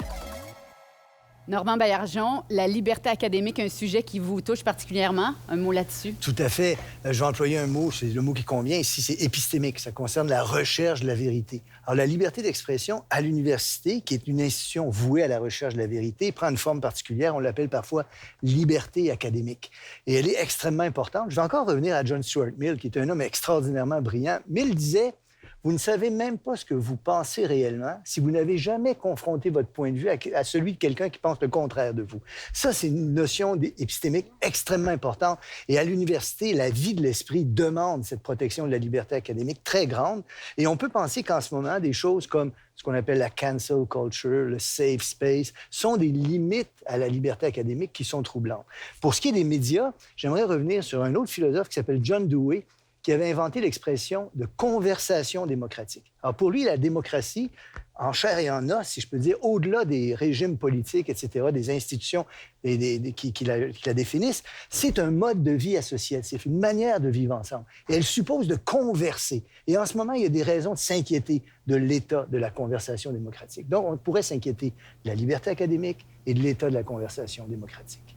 Normand Baillargeon, la liberté académique, un sujet qui vous touche particulièrement. Un mot là-dessus? Tout à fait. Je vais employer un mot, c'est le mot qui convient ici, c'est épistémique. Ça concerne la recherche de la vérité. Alors, la liberté d'expression à l'université, qui est une institution vouée à la recherche de la vérité, prend une forme particulière. On l'appelle parfois liberté académique. Et elle est extrêmement importante. Je vais encore revenir à John Stuart Mill, qui est un homme extraordinairement brillant. Mill disait, Vous ne savez même pas ce que vous pensez réellement si vous n'avez jamais confronté votre point de vue à celui de quelqu'un qui pense le contraire de vous. Ça, c'est une notion épistémique extrêmement importante. Et à l'université, la vie de l'esprit demande cette protection de la liberté académique très grande. Et on peut penser qu'en ce moment, des choses comme ce qu'on appelle la cancel culture, le safe space, sont des limites à la liberté académique qui sont troublantes. Pour ce qui est des médias, j'aimerais revenir sur un autre philosophe qui s'appelle John Dewey, qui avait inventé l'expression de conversation démocratique. Alors pour lui, la démocratie, en chair et en os, si je peux dire, au-delà des régimes politiques, etc., des institutions qui la définissent, c'est un mode de vie associatif, une manière de vivre ensemble. Et elle suppose de converser. Et en ce moment, il y a des raisons de s'inquiéter de l'état de la conversation démocratique. Donc, on pourrait s'inquiéter de la liberté académique et de l'état de la conversation démocratique.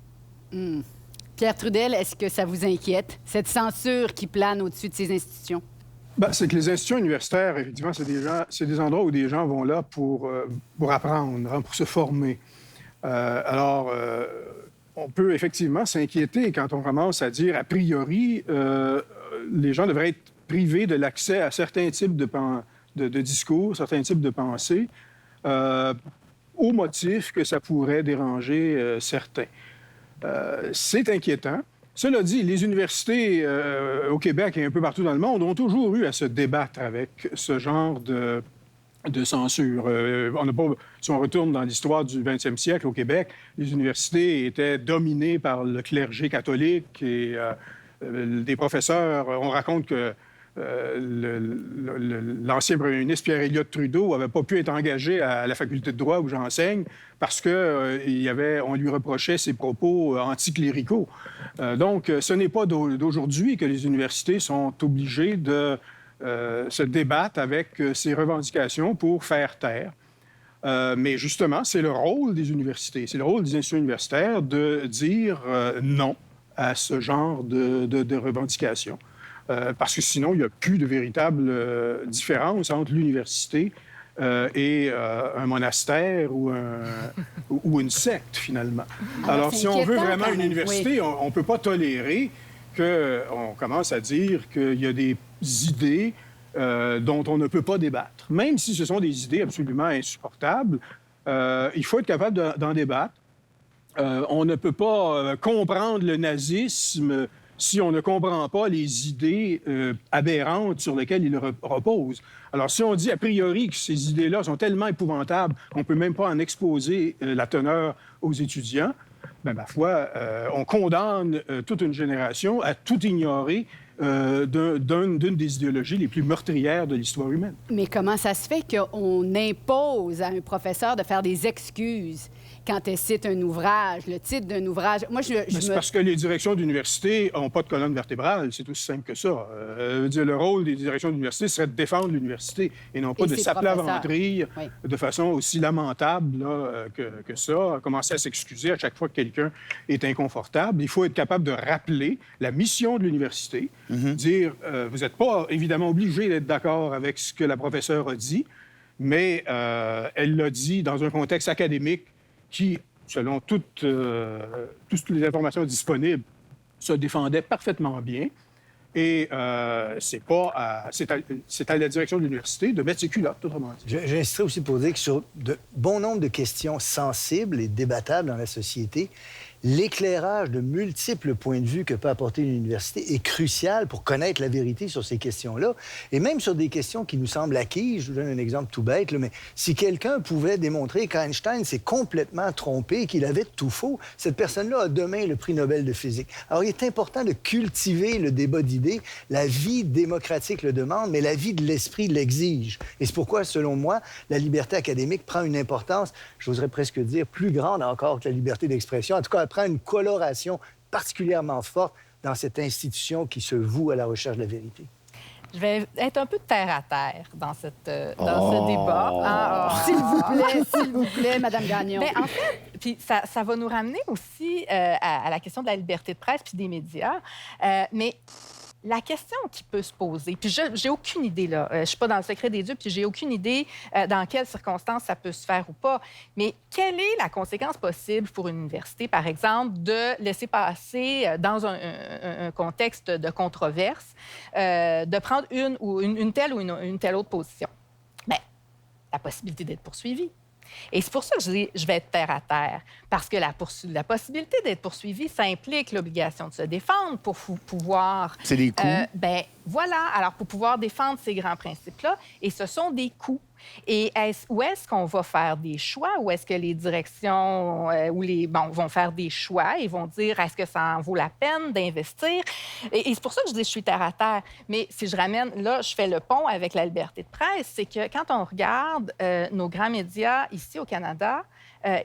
Pierre Trudel, est-ce que ça vous inquiète, cette censure qui plane au-dessus de ces institutions? Bien, c'est que les institutions universitaires, effectivement, c'est des endroits où des gens vont là pour apprendre, hein, pour se former. On peut effectivement s'inquiéter quand on commence à dire, a priori, les gens devraient être privés de l'accès à certains types de discours, certains types de pensées, au motif que ça pourrait déranger certains. C'est inquiétant. Cela dit, les universités au Québec et un peu partout dans le monde ont toujours eu à se débattre avec ce genre de censure. Si on retourne dans l'histoire du 20e siècle au Québec, les universités étaient dominées par le clergé catholique et des professeurs. On raconte que l'ancien premier ministre Pierre Elliott Trudeau n'avait pas pu être engagé à la faculté de droit où j'enseigne parce qu'on lui reprochait ses propos anticléricaux. Donc, ce n'est pas d'aujourd'hui que les universités sont obligées de se débattre avec ces revendications pour faire taire. Mais justement, c'est le rôle des universités, c'est le rôle des institutions universitaires de dire non à ce genre de revendications. Parce que sinon, il n'y a plus de véritable différence entre l'université et un monastère ou une secte, finalement. Alors si on veut vraiment une université, on ne peut pas tolérer qu'on commence à dire qu'il y a des idées dont on ne peut pas débattre. Même si ce sont des idées absolument insupportables, il faut être capable d'en débattre. On ne peut pas comprendre le nazisme si on ne comprend pas les idées aberrantes sur lesquelles il repose. Alors, si on dit a priori que ces idées-là sont tellement épouvantables qu'on ne peut même pas en exposer la teneur aux étudiants, bien, ma foi, on condamne toute une génération à tout ignorer d'une des idéologies les plus meurtrières de l'histoire humaine. Mais comment ça se fait qu'on impose à un professeur de faire des excuses quand elle cite un ouvrage, le titre d'un ouvrage? Moi, c'est parce que les directions d'université n'ont pas de colonne vertébrale. C'est aussi simple que ça. Le rôle des directions d'université serait de défendre l'université et non pas de s'aplaventrir de façon aussi lamentable là, que ça, commencer à s'excuser à chaque fois que quelqu'un est inconfortable. Il faut être capable de rappeler la mission de l'université, dire vous n'êtes pas évidemment obligé d'être d'accord avec ce que la professeure a dit, mais elle l'a dit dans un contexte académique qui, selon toutes les informations disponibles, se défendait parfaitement bien. Et c'est à la direction de l'université de mettre ses culottes, autrement dit. J'insisterai aussi pour dire que sur de bon nombre de questions sensibles et débattables dans la société, l'éclairage de multiples points de vue que peut apporter une université est crucial pour connaître la vérité sur ces questions-là. Et même sur des questions qui nous semblent acquises, je vous donne un exemple tout bête, là, mais si quelqu'un pouvait démontrer qu'Einstein s'est complètement trompé, qu'il avait tout faux, cette personne-là a demain le prix Nobel de physique. Alors, il est important de cultiver le débat d'idées. La vie démocratique le demande, mais la vie de l'esprit l'exige. Et c'est pourquoi, selon moi, la liberté académique prend une importance, j'oserais presque dire, plus grande encore que la liberté d'expression. En tout cas, elle prend une coloration particulièrement forte dans cette institution qui se voue à la recherche de la vérité. Je vais être un peu terre à terre dans ce débat. S'il vous plaît, Mme Gagnon. Bien, en fait, puis ça va nous ramener aussi à la question de la liberté de presse puis des médias. Mais la question qui peut se poser, puis j'ai aucune idée, là, je suis pas dans le secret des dieux, puis j'ai aucune idée dans quelles circonstances ça peut se faire ou pas, mais quelle est la conséquence possible pour une université, par exemple, de laisser passer, dans un contexte de controverse, de prendre une telle ou une telle autre position? Bien, la possibilité d'être poursuivi. Et c'est pour ça que je dis, je vais être terre à terre, parce que la possibilité d'être poursuivi, ça implique l'obligation de se défendre pour pouvoir... C'est des coûts. Ben voilà, alors pour pouvoir défendre ces grands principes-là, et ce sont des coûts. Et où est-ce qu'on va faire des choix? Où est-ce que les directions vont faire des choix et vont dire est-ce que ça en vaut la peine d'investir? Et c'est pour ça que je dis je suis terre à terre. Mais si je ramène, là, je fais le pont avec la liberté de presse, c'est que quand on regarde nos grands médias ici au Canada,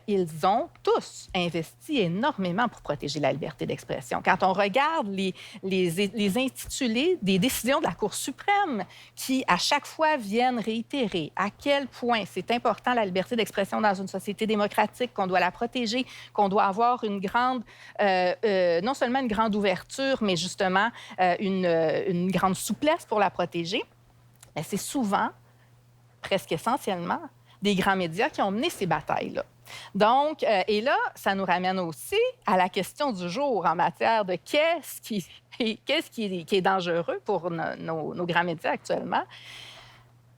ils ont tous investi énormément pour protéger la liberté d'expression. Quand on regarde les intitulés des décisions de la Cour suprême qui, à chaque fois, viennent réitérer à quel point c'est important la liberté d'expression dans une société démocratique, qu'on doit la protéger, qu'on doit avoir une grande, non seulement une grande ouverture, mais justement une grande souplesse pour la protéger, bien, c'est souvent, presque essentiellement, des grands médias qui ont mené ces batailles-là. Donc, et là, ça nous ramène aussi à la question du jour en matière de qu'est-ce qui est dangereux pour nos grands médias actuellement.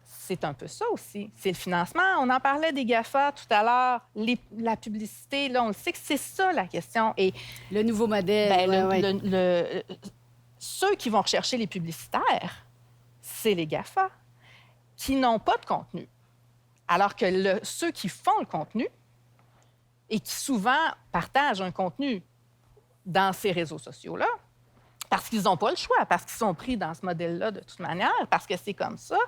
C'est un peu ça aussi. C'est le financement. On en parlait des GAFA tout à l'heure. La publicité, là, on le sait que c'est ça la question. Et le nouveau modèle. ceux qui vont rechercher les publicitaires, c'est les GAFA qui n'ont pas de contenu. Alors que ceux qui font le contenu et qui souvent partagent un contenu dans ces réseaux sociaux-là, parce qu'ils n'ont pas le choix, parce qu'ils sont pris dans ce modèle-là de toute manière, parce que c'est comme ça,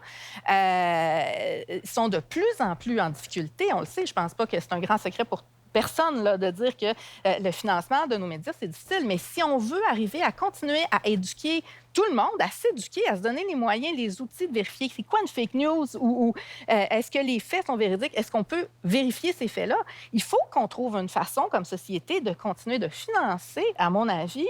sont de plus en plus en difficulté. On le sait, je ne pense pas que c'est un grand secret pour personne là, de dire que le financement de nos médias, c'est difficile. Mais si on veut arriver à continuer à éduquer tout le monde, à s'éduquer, à se donner les moyens, les outils de vérifier c'est quoi une fake news ou est-ce que les faits sont véridiques, est-ce qu'on peut vérifier ces faits-là, il faut qu'on trouve une façon, comme société, de continuer de financer, à mon avis,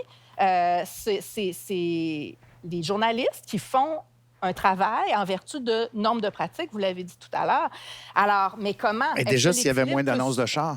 c'est les journalistes qui font un travail en vertu de normes de pratique, vous l'avez dit tout à l'heure. Alors, mais comment... Et déjà, s'il y avait moins d'annonces de chars.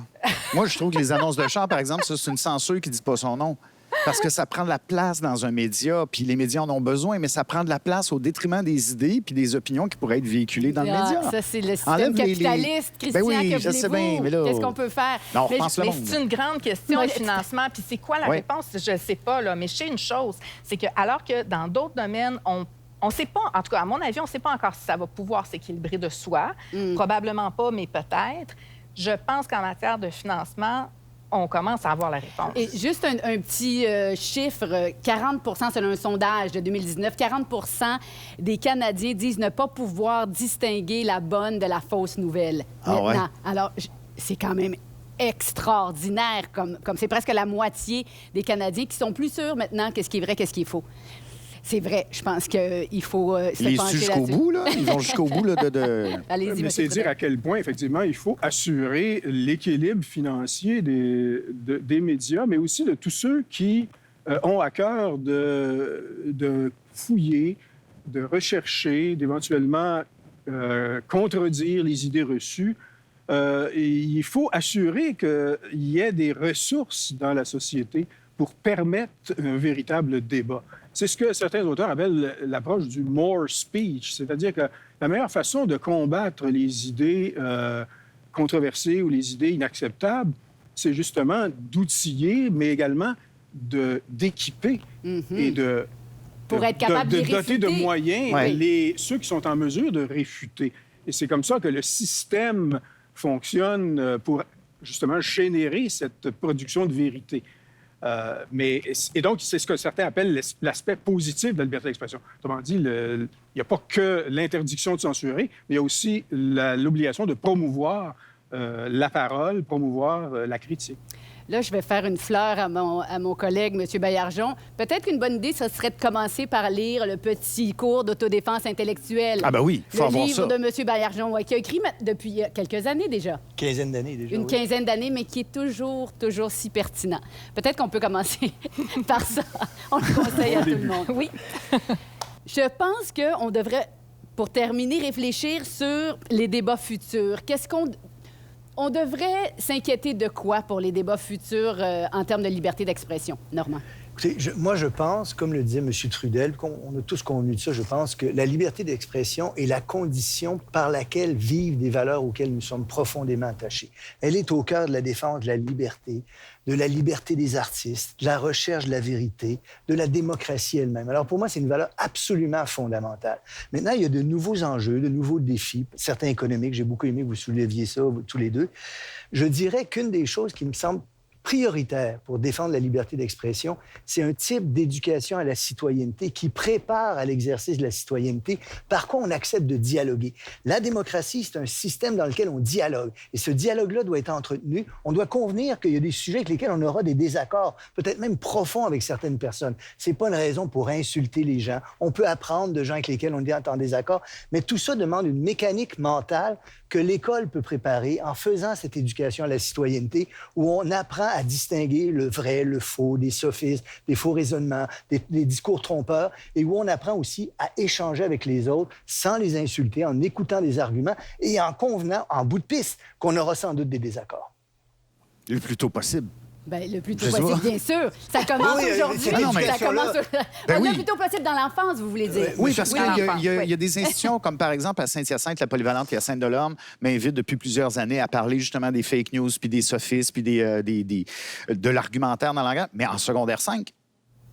Moi, je trouve que les annonces de chars, par exemple, ça, c'est une censure qui ne dit pas son nom. Parce que ça prend de la place dans un média, puis les médias en ont besoin, mais ça prend de la place au détriment des idées puis des opinions qui pourraient être véhiculées dans le média. Ça, c'est le système capitaliste, Christian, oui, que je sais bien, mais là... Qu'est-ce qu'on peut faire? Non, mais c'est une grande question, le financement. Puis c'est quoi la réponse? Je ne sais pas, là. Mais je sais une chose, c'est que alors que dans d'autres domaines, on ne sait pas, en tout cas, à mon avis, on ne sait pas encore si ça va pouvoir s'équilibrer de soi. Probablement pas, mais peut-être. Je pense qu'en matière de financement, on commence à avoir la réponse. Et juste un petit chiffre, 40 selon un sondage de 2019, 40 des Canadiens disent ne pas pouvoir distinguer la bonne de la fausse nouvelle maintenant. Ouais. Alors, c'est quand même extraordinaire, comme c'est presque la moitié des Canadiens qui sont plus sûrs maintenant qu'est-ce qui est vrai, qu'est-ce qui est faux. C'est vrai, je pense qu'il faut se pencher là-dessus. Jusqu'au bout, là? Ils vont jusqu'au bout là, Allez-y, mais c'est dire à quel point, effectivement, il faut assurer l'équilibre financier des médias, mais aussi de tous ceux qui ont à cœur de fouiller, de rechercher, d'éventuellement contredire les idées reçues. Et il faut assurer qu'il y ait des ressources dans la société pour permettre un véritable débat. C'est ce que certains auteurs appellent l'approche du more speech, c'est-à-dire que la meilleure façon de combattre les idées controversées ou les idées inacceptables, c'est justement d'outiller, mais également d'équiper et pour être capable de doter de moyens ceux qui sont en mesure de réfuter. Et c'est comme ça que le système fonctionne pour justement générer cette production de vérité. Et donc, c'est ce que certains appellent l'aspect positif de la liberté d'expression. Autrement dit, il n'y a pas que l'interdiction de censurer, mais il y a aussi l'obligation de promouvoir la parole, promouvoir la critique. Là, je vais faire une fleur à mon collègue, M. Baillargeon. Peut-être qu'une bonne idée, ce serait de commencer par lire le petit cours d'autodéfense intellectuelle. Ah ben oui, faut avoir Le livre ça. de M. Baillargeon, qui a écrit depuis quelques années déjà. Quinzaine d'années déjà. Une oui. quinzaine d'années, mais qui est toujours si pertinent. Peut-être qu'on peut commencer par ça. On le conseille à tout le monde. Oui. Je pense qu'on devrait, pour terminer, réfléchir sur les débats futurs. On devrait s'inquiéter de quoi pour les débats futurs en termes de liberté d'expression, Normand? Écoutez, moi, je pense, comme le disait M. Trudel, on a tous convenu de ça, je pense que la liberté d'expression est la condition par laquelle vivent des valeurs auxquelles nous sommes profondément attachés. Elle est au cœur de la défense de la liberté des artistes, de la recherche de la vérité, de la démocratie elle-même. Alors, pour moi, c'est une valeur absolument fondamentale. Maintenant, il y a de nouveaux enjeux, de nouveaux défis, certains économiques. J'ai beaucoup aimé que vous souleviez ça, tous les deux. Je dirais qu'une des choses qui me semble prioritaire pour défendre la liberté d'expression, c'est un type d'éducation à la citoyenneté qui prépare à l'exercice de la citoyenneté, par quoi on accepte de dialoguer. La démocratie, c'est un système dans lequel on dialogue. Et ce dialogue-là doit être entretenu. On doit convenir qu'il y a des sujets avec lesquels on aura des désaccords, peut-être même profonds avec certaines personnes. C'est pas une raison pour insulter les gens. On peut apprendre de gens avec lesquels on est en désaccord, mais tout ça demande une mécanique mentale que l'école peut préparer en faisant cette éducation à la citoyenneté où on apprend à distinguer le vrai, le faux, des sophismes, des faux raisonnements, des discours trompeurs, et où on apprend aussi à échanger avec les autres sans les insulter, en écoutant des arguments et en convenant, en bout de piste, qu'on aura sans doute des désaccords. Le plus tôt possible. Bien, le plus tôt Je sais possible, pas. bien sûr. Ça commence Oui, aujourd'hui. c'est non, mais- Ça commence Ben oui. le plus tôt possible dans l'enfance, vous voulez dire. Oui, parce qu'il l'enfance, y a des institutions comme, par exemple, à Saint-Hyacinthe, la Polyvalente et à Sainte-Delorme, m'invitent depuis plusieurs années à parler justement des fake news, puis des sophismes, puis de l'argumentaire dans le langage. Mais en secondaire 5,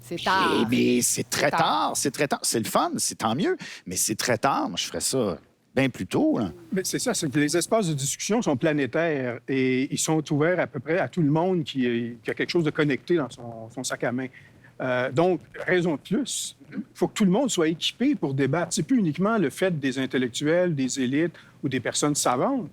C'est tard. mais c'est très tard. tard. C'est très tard. C'est le fun, c'est tant mieux. Mais c'est très tard. Moi, je ferais ça bien plus tôt. Là. Mais c'est ça, c'est que les espaces de discussion sont planétaires et ils sont ouverts à peu près à tout le monde qui a quelque chose de connecté dans son sac à main. Donc, raison de plus, il faut que tout le monde soit équipé pour débattre. C'est plus uniquement le fait des intellectuels, des élites ou des personnes savantes.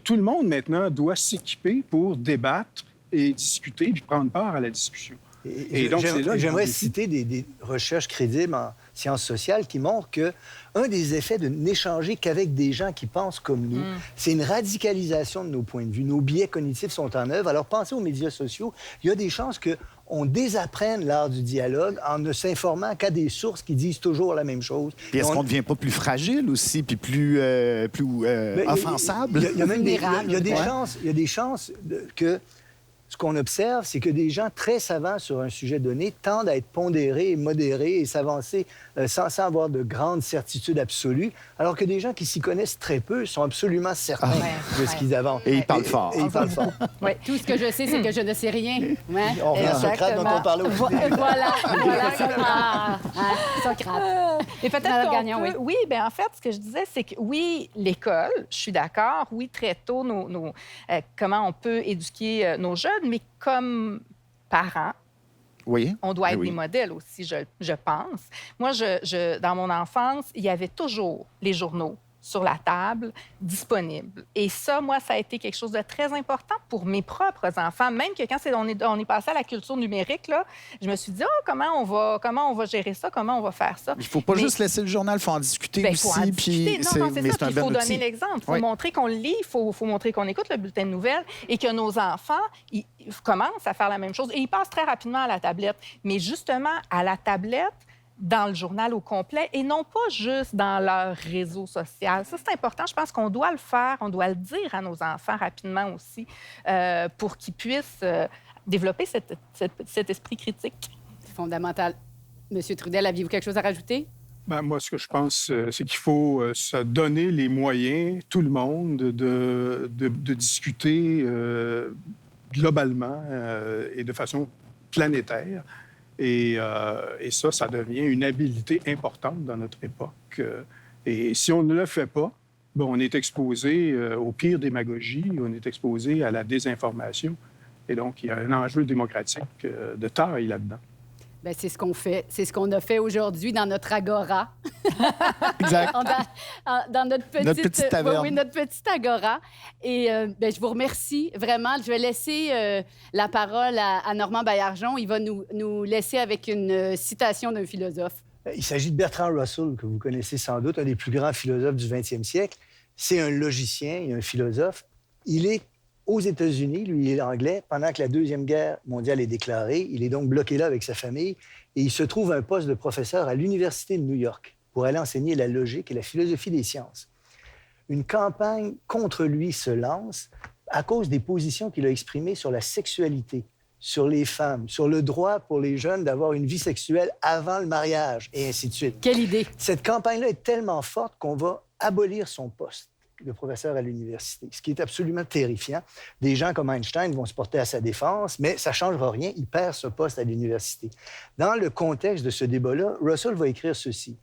Tout le monde, maintenant, doit s'équiper pour débattre et discuter puis prendre part à la discussion. Et donc, c'est là le J'aimerais grand défi. citer des recherches crédibles en sciences sociales qui montrent que un des effets de n'échanger qu'avec des gens qui pensent comme nous, c'est une radicalisation de nos points de vue. Nos biais cognitifs sont en œuvre. Alors, pensez aux médias sociaux. Il y a des chances qu'on désapprenne l'art du dialogue en ne s'informant qu'à des sources qui disent toujours la même chose. Puis est-ce On- qu'on ne devient pas plus fragile aussi, puis plus Ben, offensable? Il y a même Vulnérable. il y a des Ouais. chances, il y a des chances que ce qu'on observe, c'est que des gens très savants sur un sujet donné tendent à être pondérés et modérés et s'avancer sans avoir de grandes certitudes absolues, alors que des gens qui s'y connaissent très peu sont absolument certains de ce qu'ils avancent. Et ils parlent fort. Et ils parlent fort. Ouais. Tout ce que je sais, c'est que je ne sais rien. Ouais. On revient à Socrate dont on parlait au début. Voilà, Socrate. Et peut-être Madame qu'on Gagnon, peut... Oui, bien en fait, ce que je disais, c'est que oui, l'école, je suis d'accord, oui, très tôt, comment on peut éduquer nos jeunes, mais comme parents, Oui. on doit Ben être oui. des modèles aussi, je pense. Moi, dans mon enfance, il y avait toujours les journaux sur la table, disponibles. Et ça, moi, ça a été quelque chose de très important pour mes propres enfants. Même que quand on est passé à la culture numérique, là, je me suis dit, comment on va gérer ça, comment on va faire ça. Il ne faut pas Mais- juste laisser le journal, il faut en discuter Ben, aussi. faut en discuter. Puis Non, c'est mais ça. c'est un Puis il faut bon donner outil. l'exemple. Il faut Oui. montrer qu'on le lit, il faut montrer qu'on écoute le bulletin de nouvelles et que nos enfants ils commencent à faire la même chose. Et ils passent très rapidement à la tablette. Mais justement, à la tablette, dans le journal au complet et non pas juste dans leur réseau social. Ça, c'est important. Je pense qu'on doit le faire, on doit le dire à nos enfants rapidement aussi pour qu'ils puissent développer cet esprit critique. C'est fondamental. Monsieur Trudel, aviez-vous quelque chose à rajouter? Ben, moi, ce que je pense, c'est qu'il faut se donner les moyens, tout le monde, de discuter globalement et de façon planétaire. Et ça devient une habilité importante dans notre époque. Et si on ne le fait pas, ben, on est exposé au pire démagogie, on est exposé à la désinformation. Et donc, il y a un enjeu démocratique de taille là-dedans. Bien, c'est ce qu'on fait. C'est ce qu'on a fait aujourd'hui dans notre agora. Exact. Dans notre petite taverne. Oui, notre petite agora. Et bien, je vous remercie vraiment. Je vais laisser la parole à Normand Baillargeon. Il va nous laisser avec une citation d'un philosophe. Il s'agit de Bertrand Russell, que vous connaissez sans doute, un des plus grands philosophes du 20e siècle. C'est un logicien et un philosophe. Il est aux États-Unis, lui, il est anglais, pendant que la Deuxième Guerre mondiale est déclarée. Il est donc bloqué là avec sa famille et il se trouve un poste de professeur à l'Université de New York pour aller enseigner la logique et la philosophie des sciences. Une campagne contre lui se lance à cause des positions qu'il a exprimées sur la sexualité, sur les femmes, sur le droit pour les jeunes d'avoir une vie sexuelle avant le mariage, et ainsi de suite. Quelle idée! Cette campagne-là est tellement forte qu'on va abolir son poste de professeur à l'université, ce qui est absolument terrifiant. Des gens comme Einstein vont se porter à sa défense, mais ça ne changera rien, il perd ce poste à l'université. Dans le contexte de ce débat-là, Russell va écrire ceci.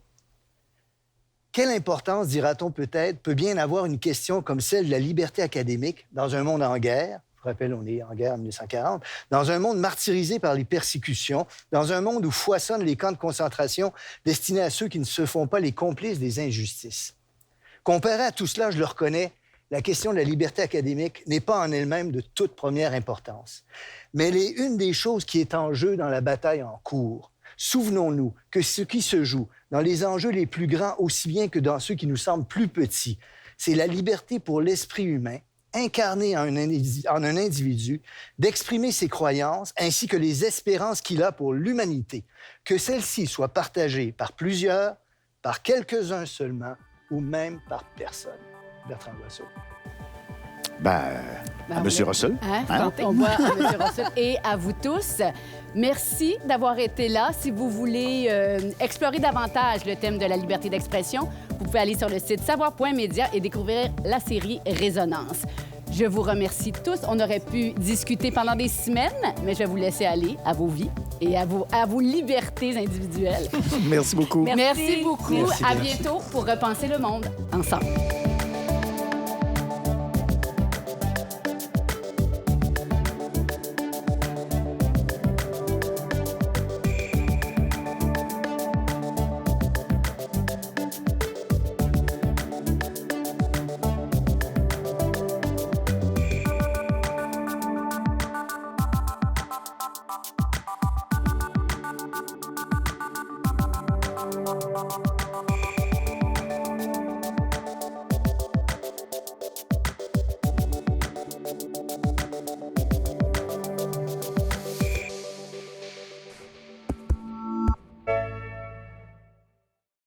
Quelle importance, dira-t-on peut-être, peut bien avoir une question comme celle de la liberté académique dans un monde en guerre? Je vous rappelle, on est en guerre en 1940. Dans un monde martyrisé par les persécutions, dans un monde où foisonnent les camps de concentration destinés à ceux qui ne se font pas les complices des injustices. Comparé à tout cela, je le reconnais, la question de la liberté académique n'est pas en elle-même de toute première importance. Mais elle est une des choses qui est en jeu dans la bataille en cours. Souvenons-nous que ce qui se joue dans les enjeux les plus grands, aussi bien que dans ceux qui nous semblent plus petits, c'est la liberté pour l'esprit humain, incarné en un individu, d'exprimer ses croyances ainsi que les espérances qu'il a pour l'humanité, que celles-ci soient partagées par plusieurs, par quelques-uns seulement, ou même par personne. Bertrand Russell. À M. Russell. On voit à M. Russell et à vous tous. Merci d'avoir été là. Si vous voulez explorer davantage le thème de la liberté d'expression, vous pouvez aller sur le site savoir.media et découvrir la série Résonance. Je vous remercie tous. On aurait pu discuter pendant des semaines, mais je vais vous laisser aller à vos vies et à vos libertés individuelles. Merci beaucoup. Merci beaucoup. Merci, à bientôt pour repenser le monde ensemble.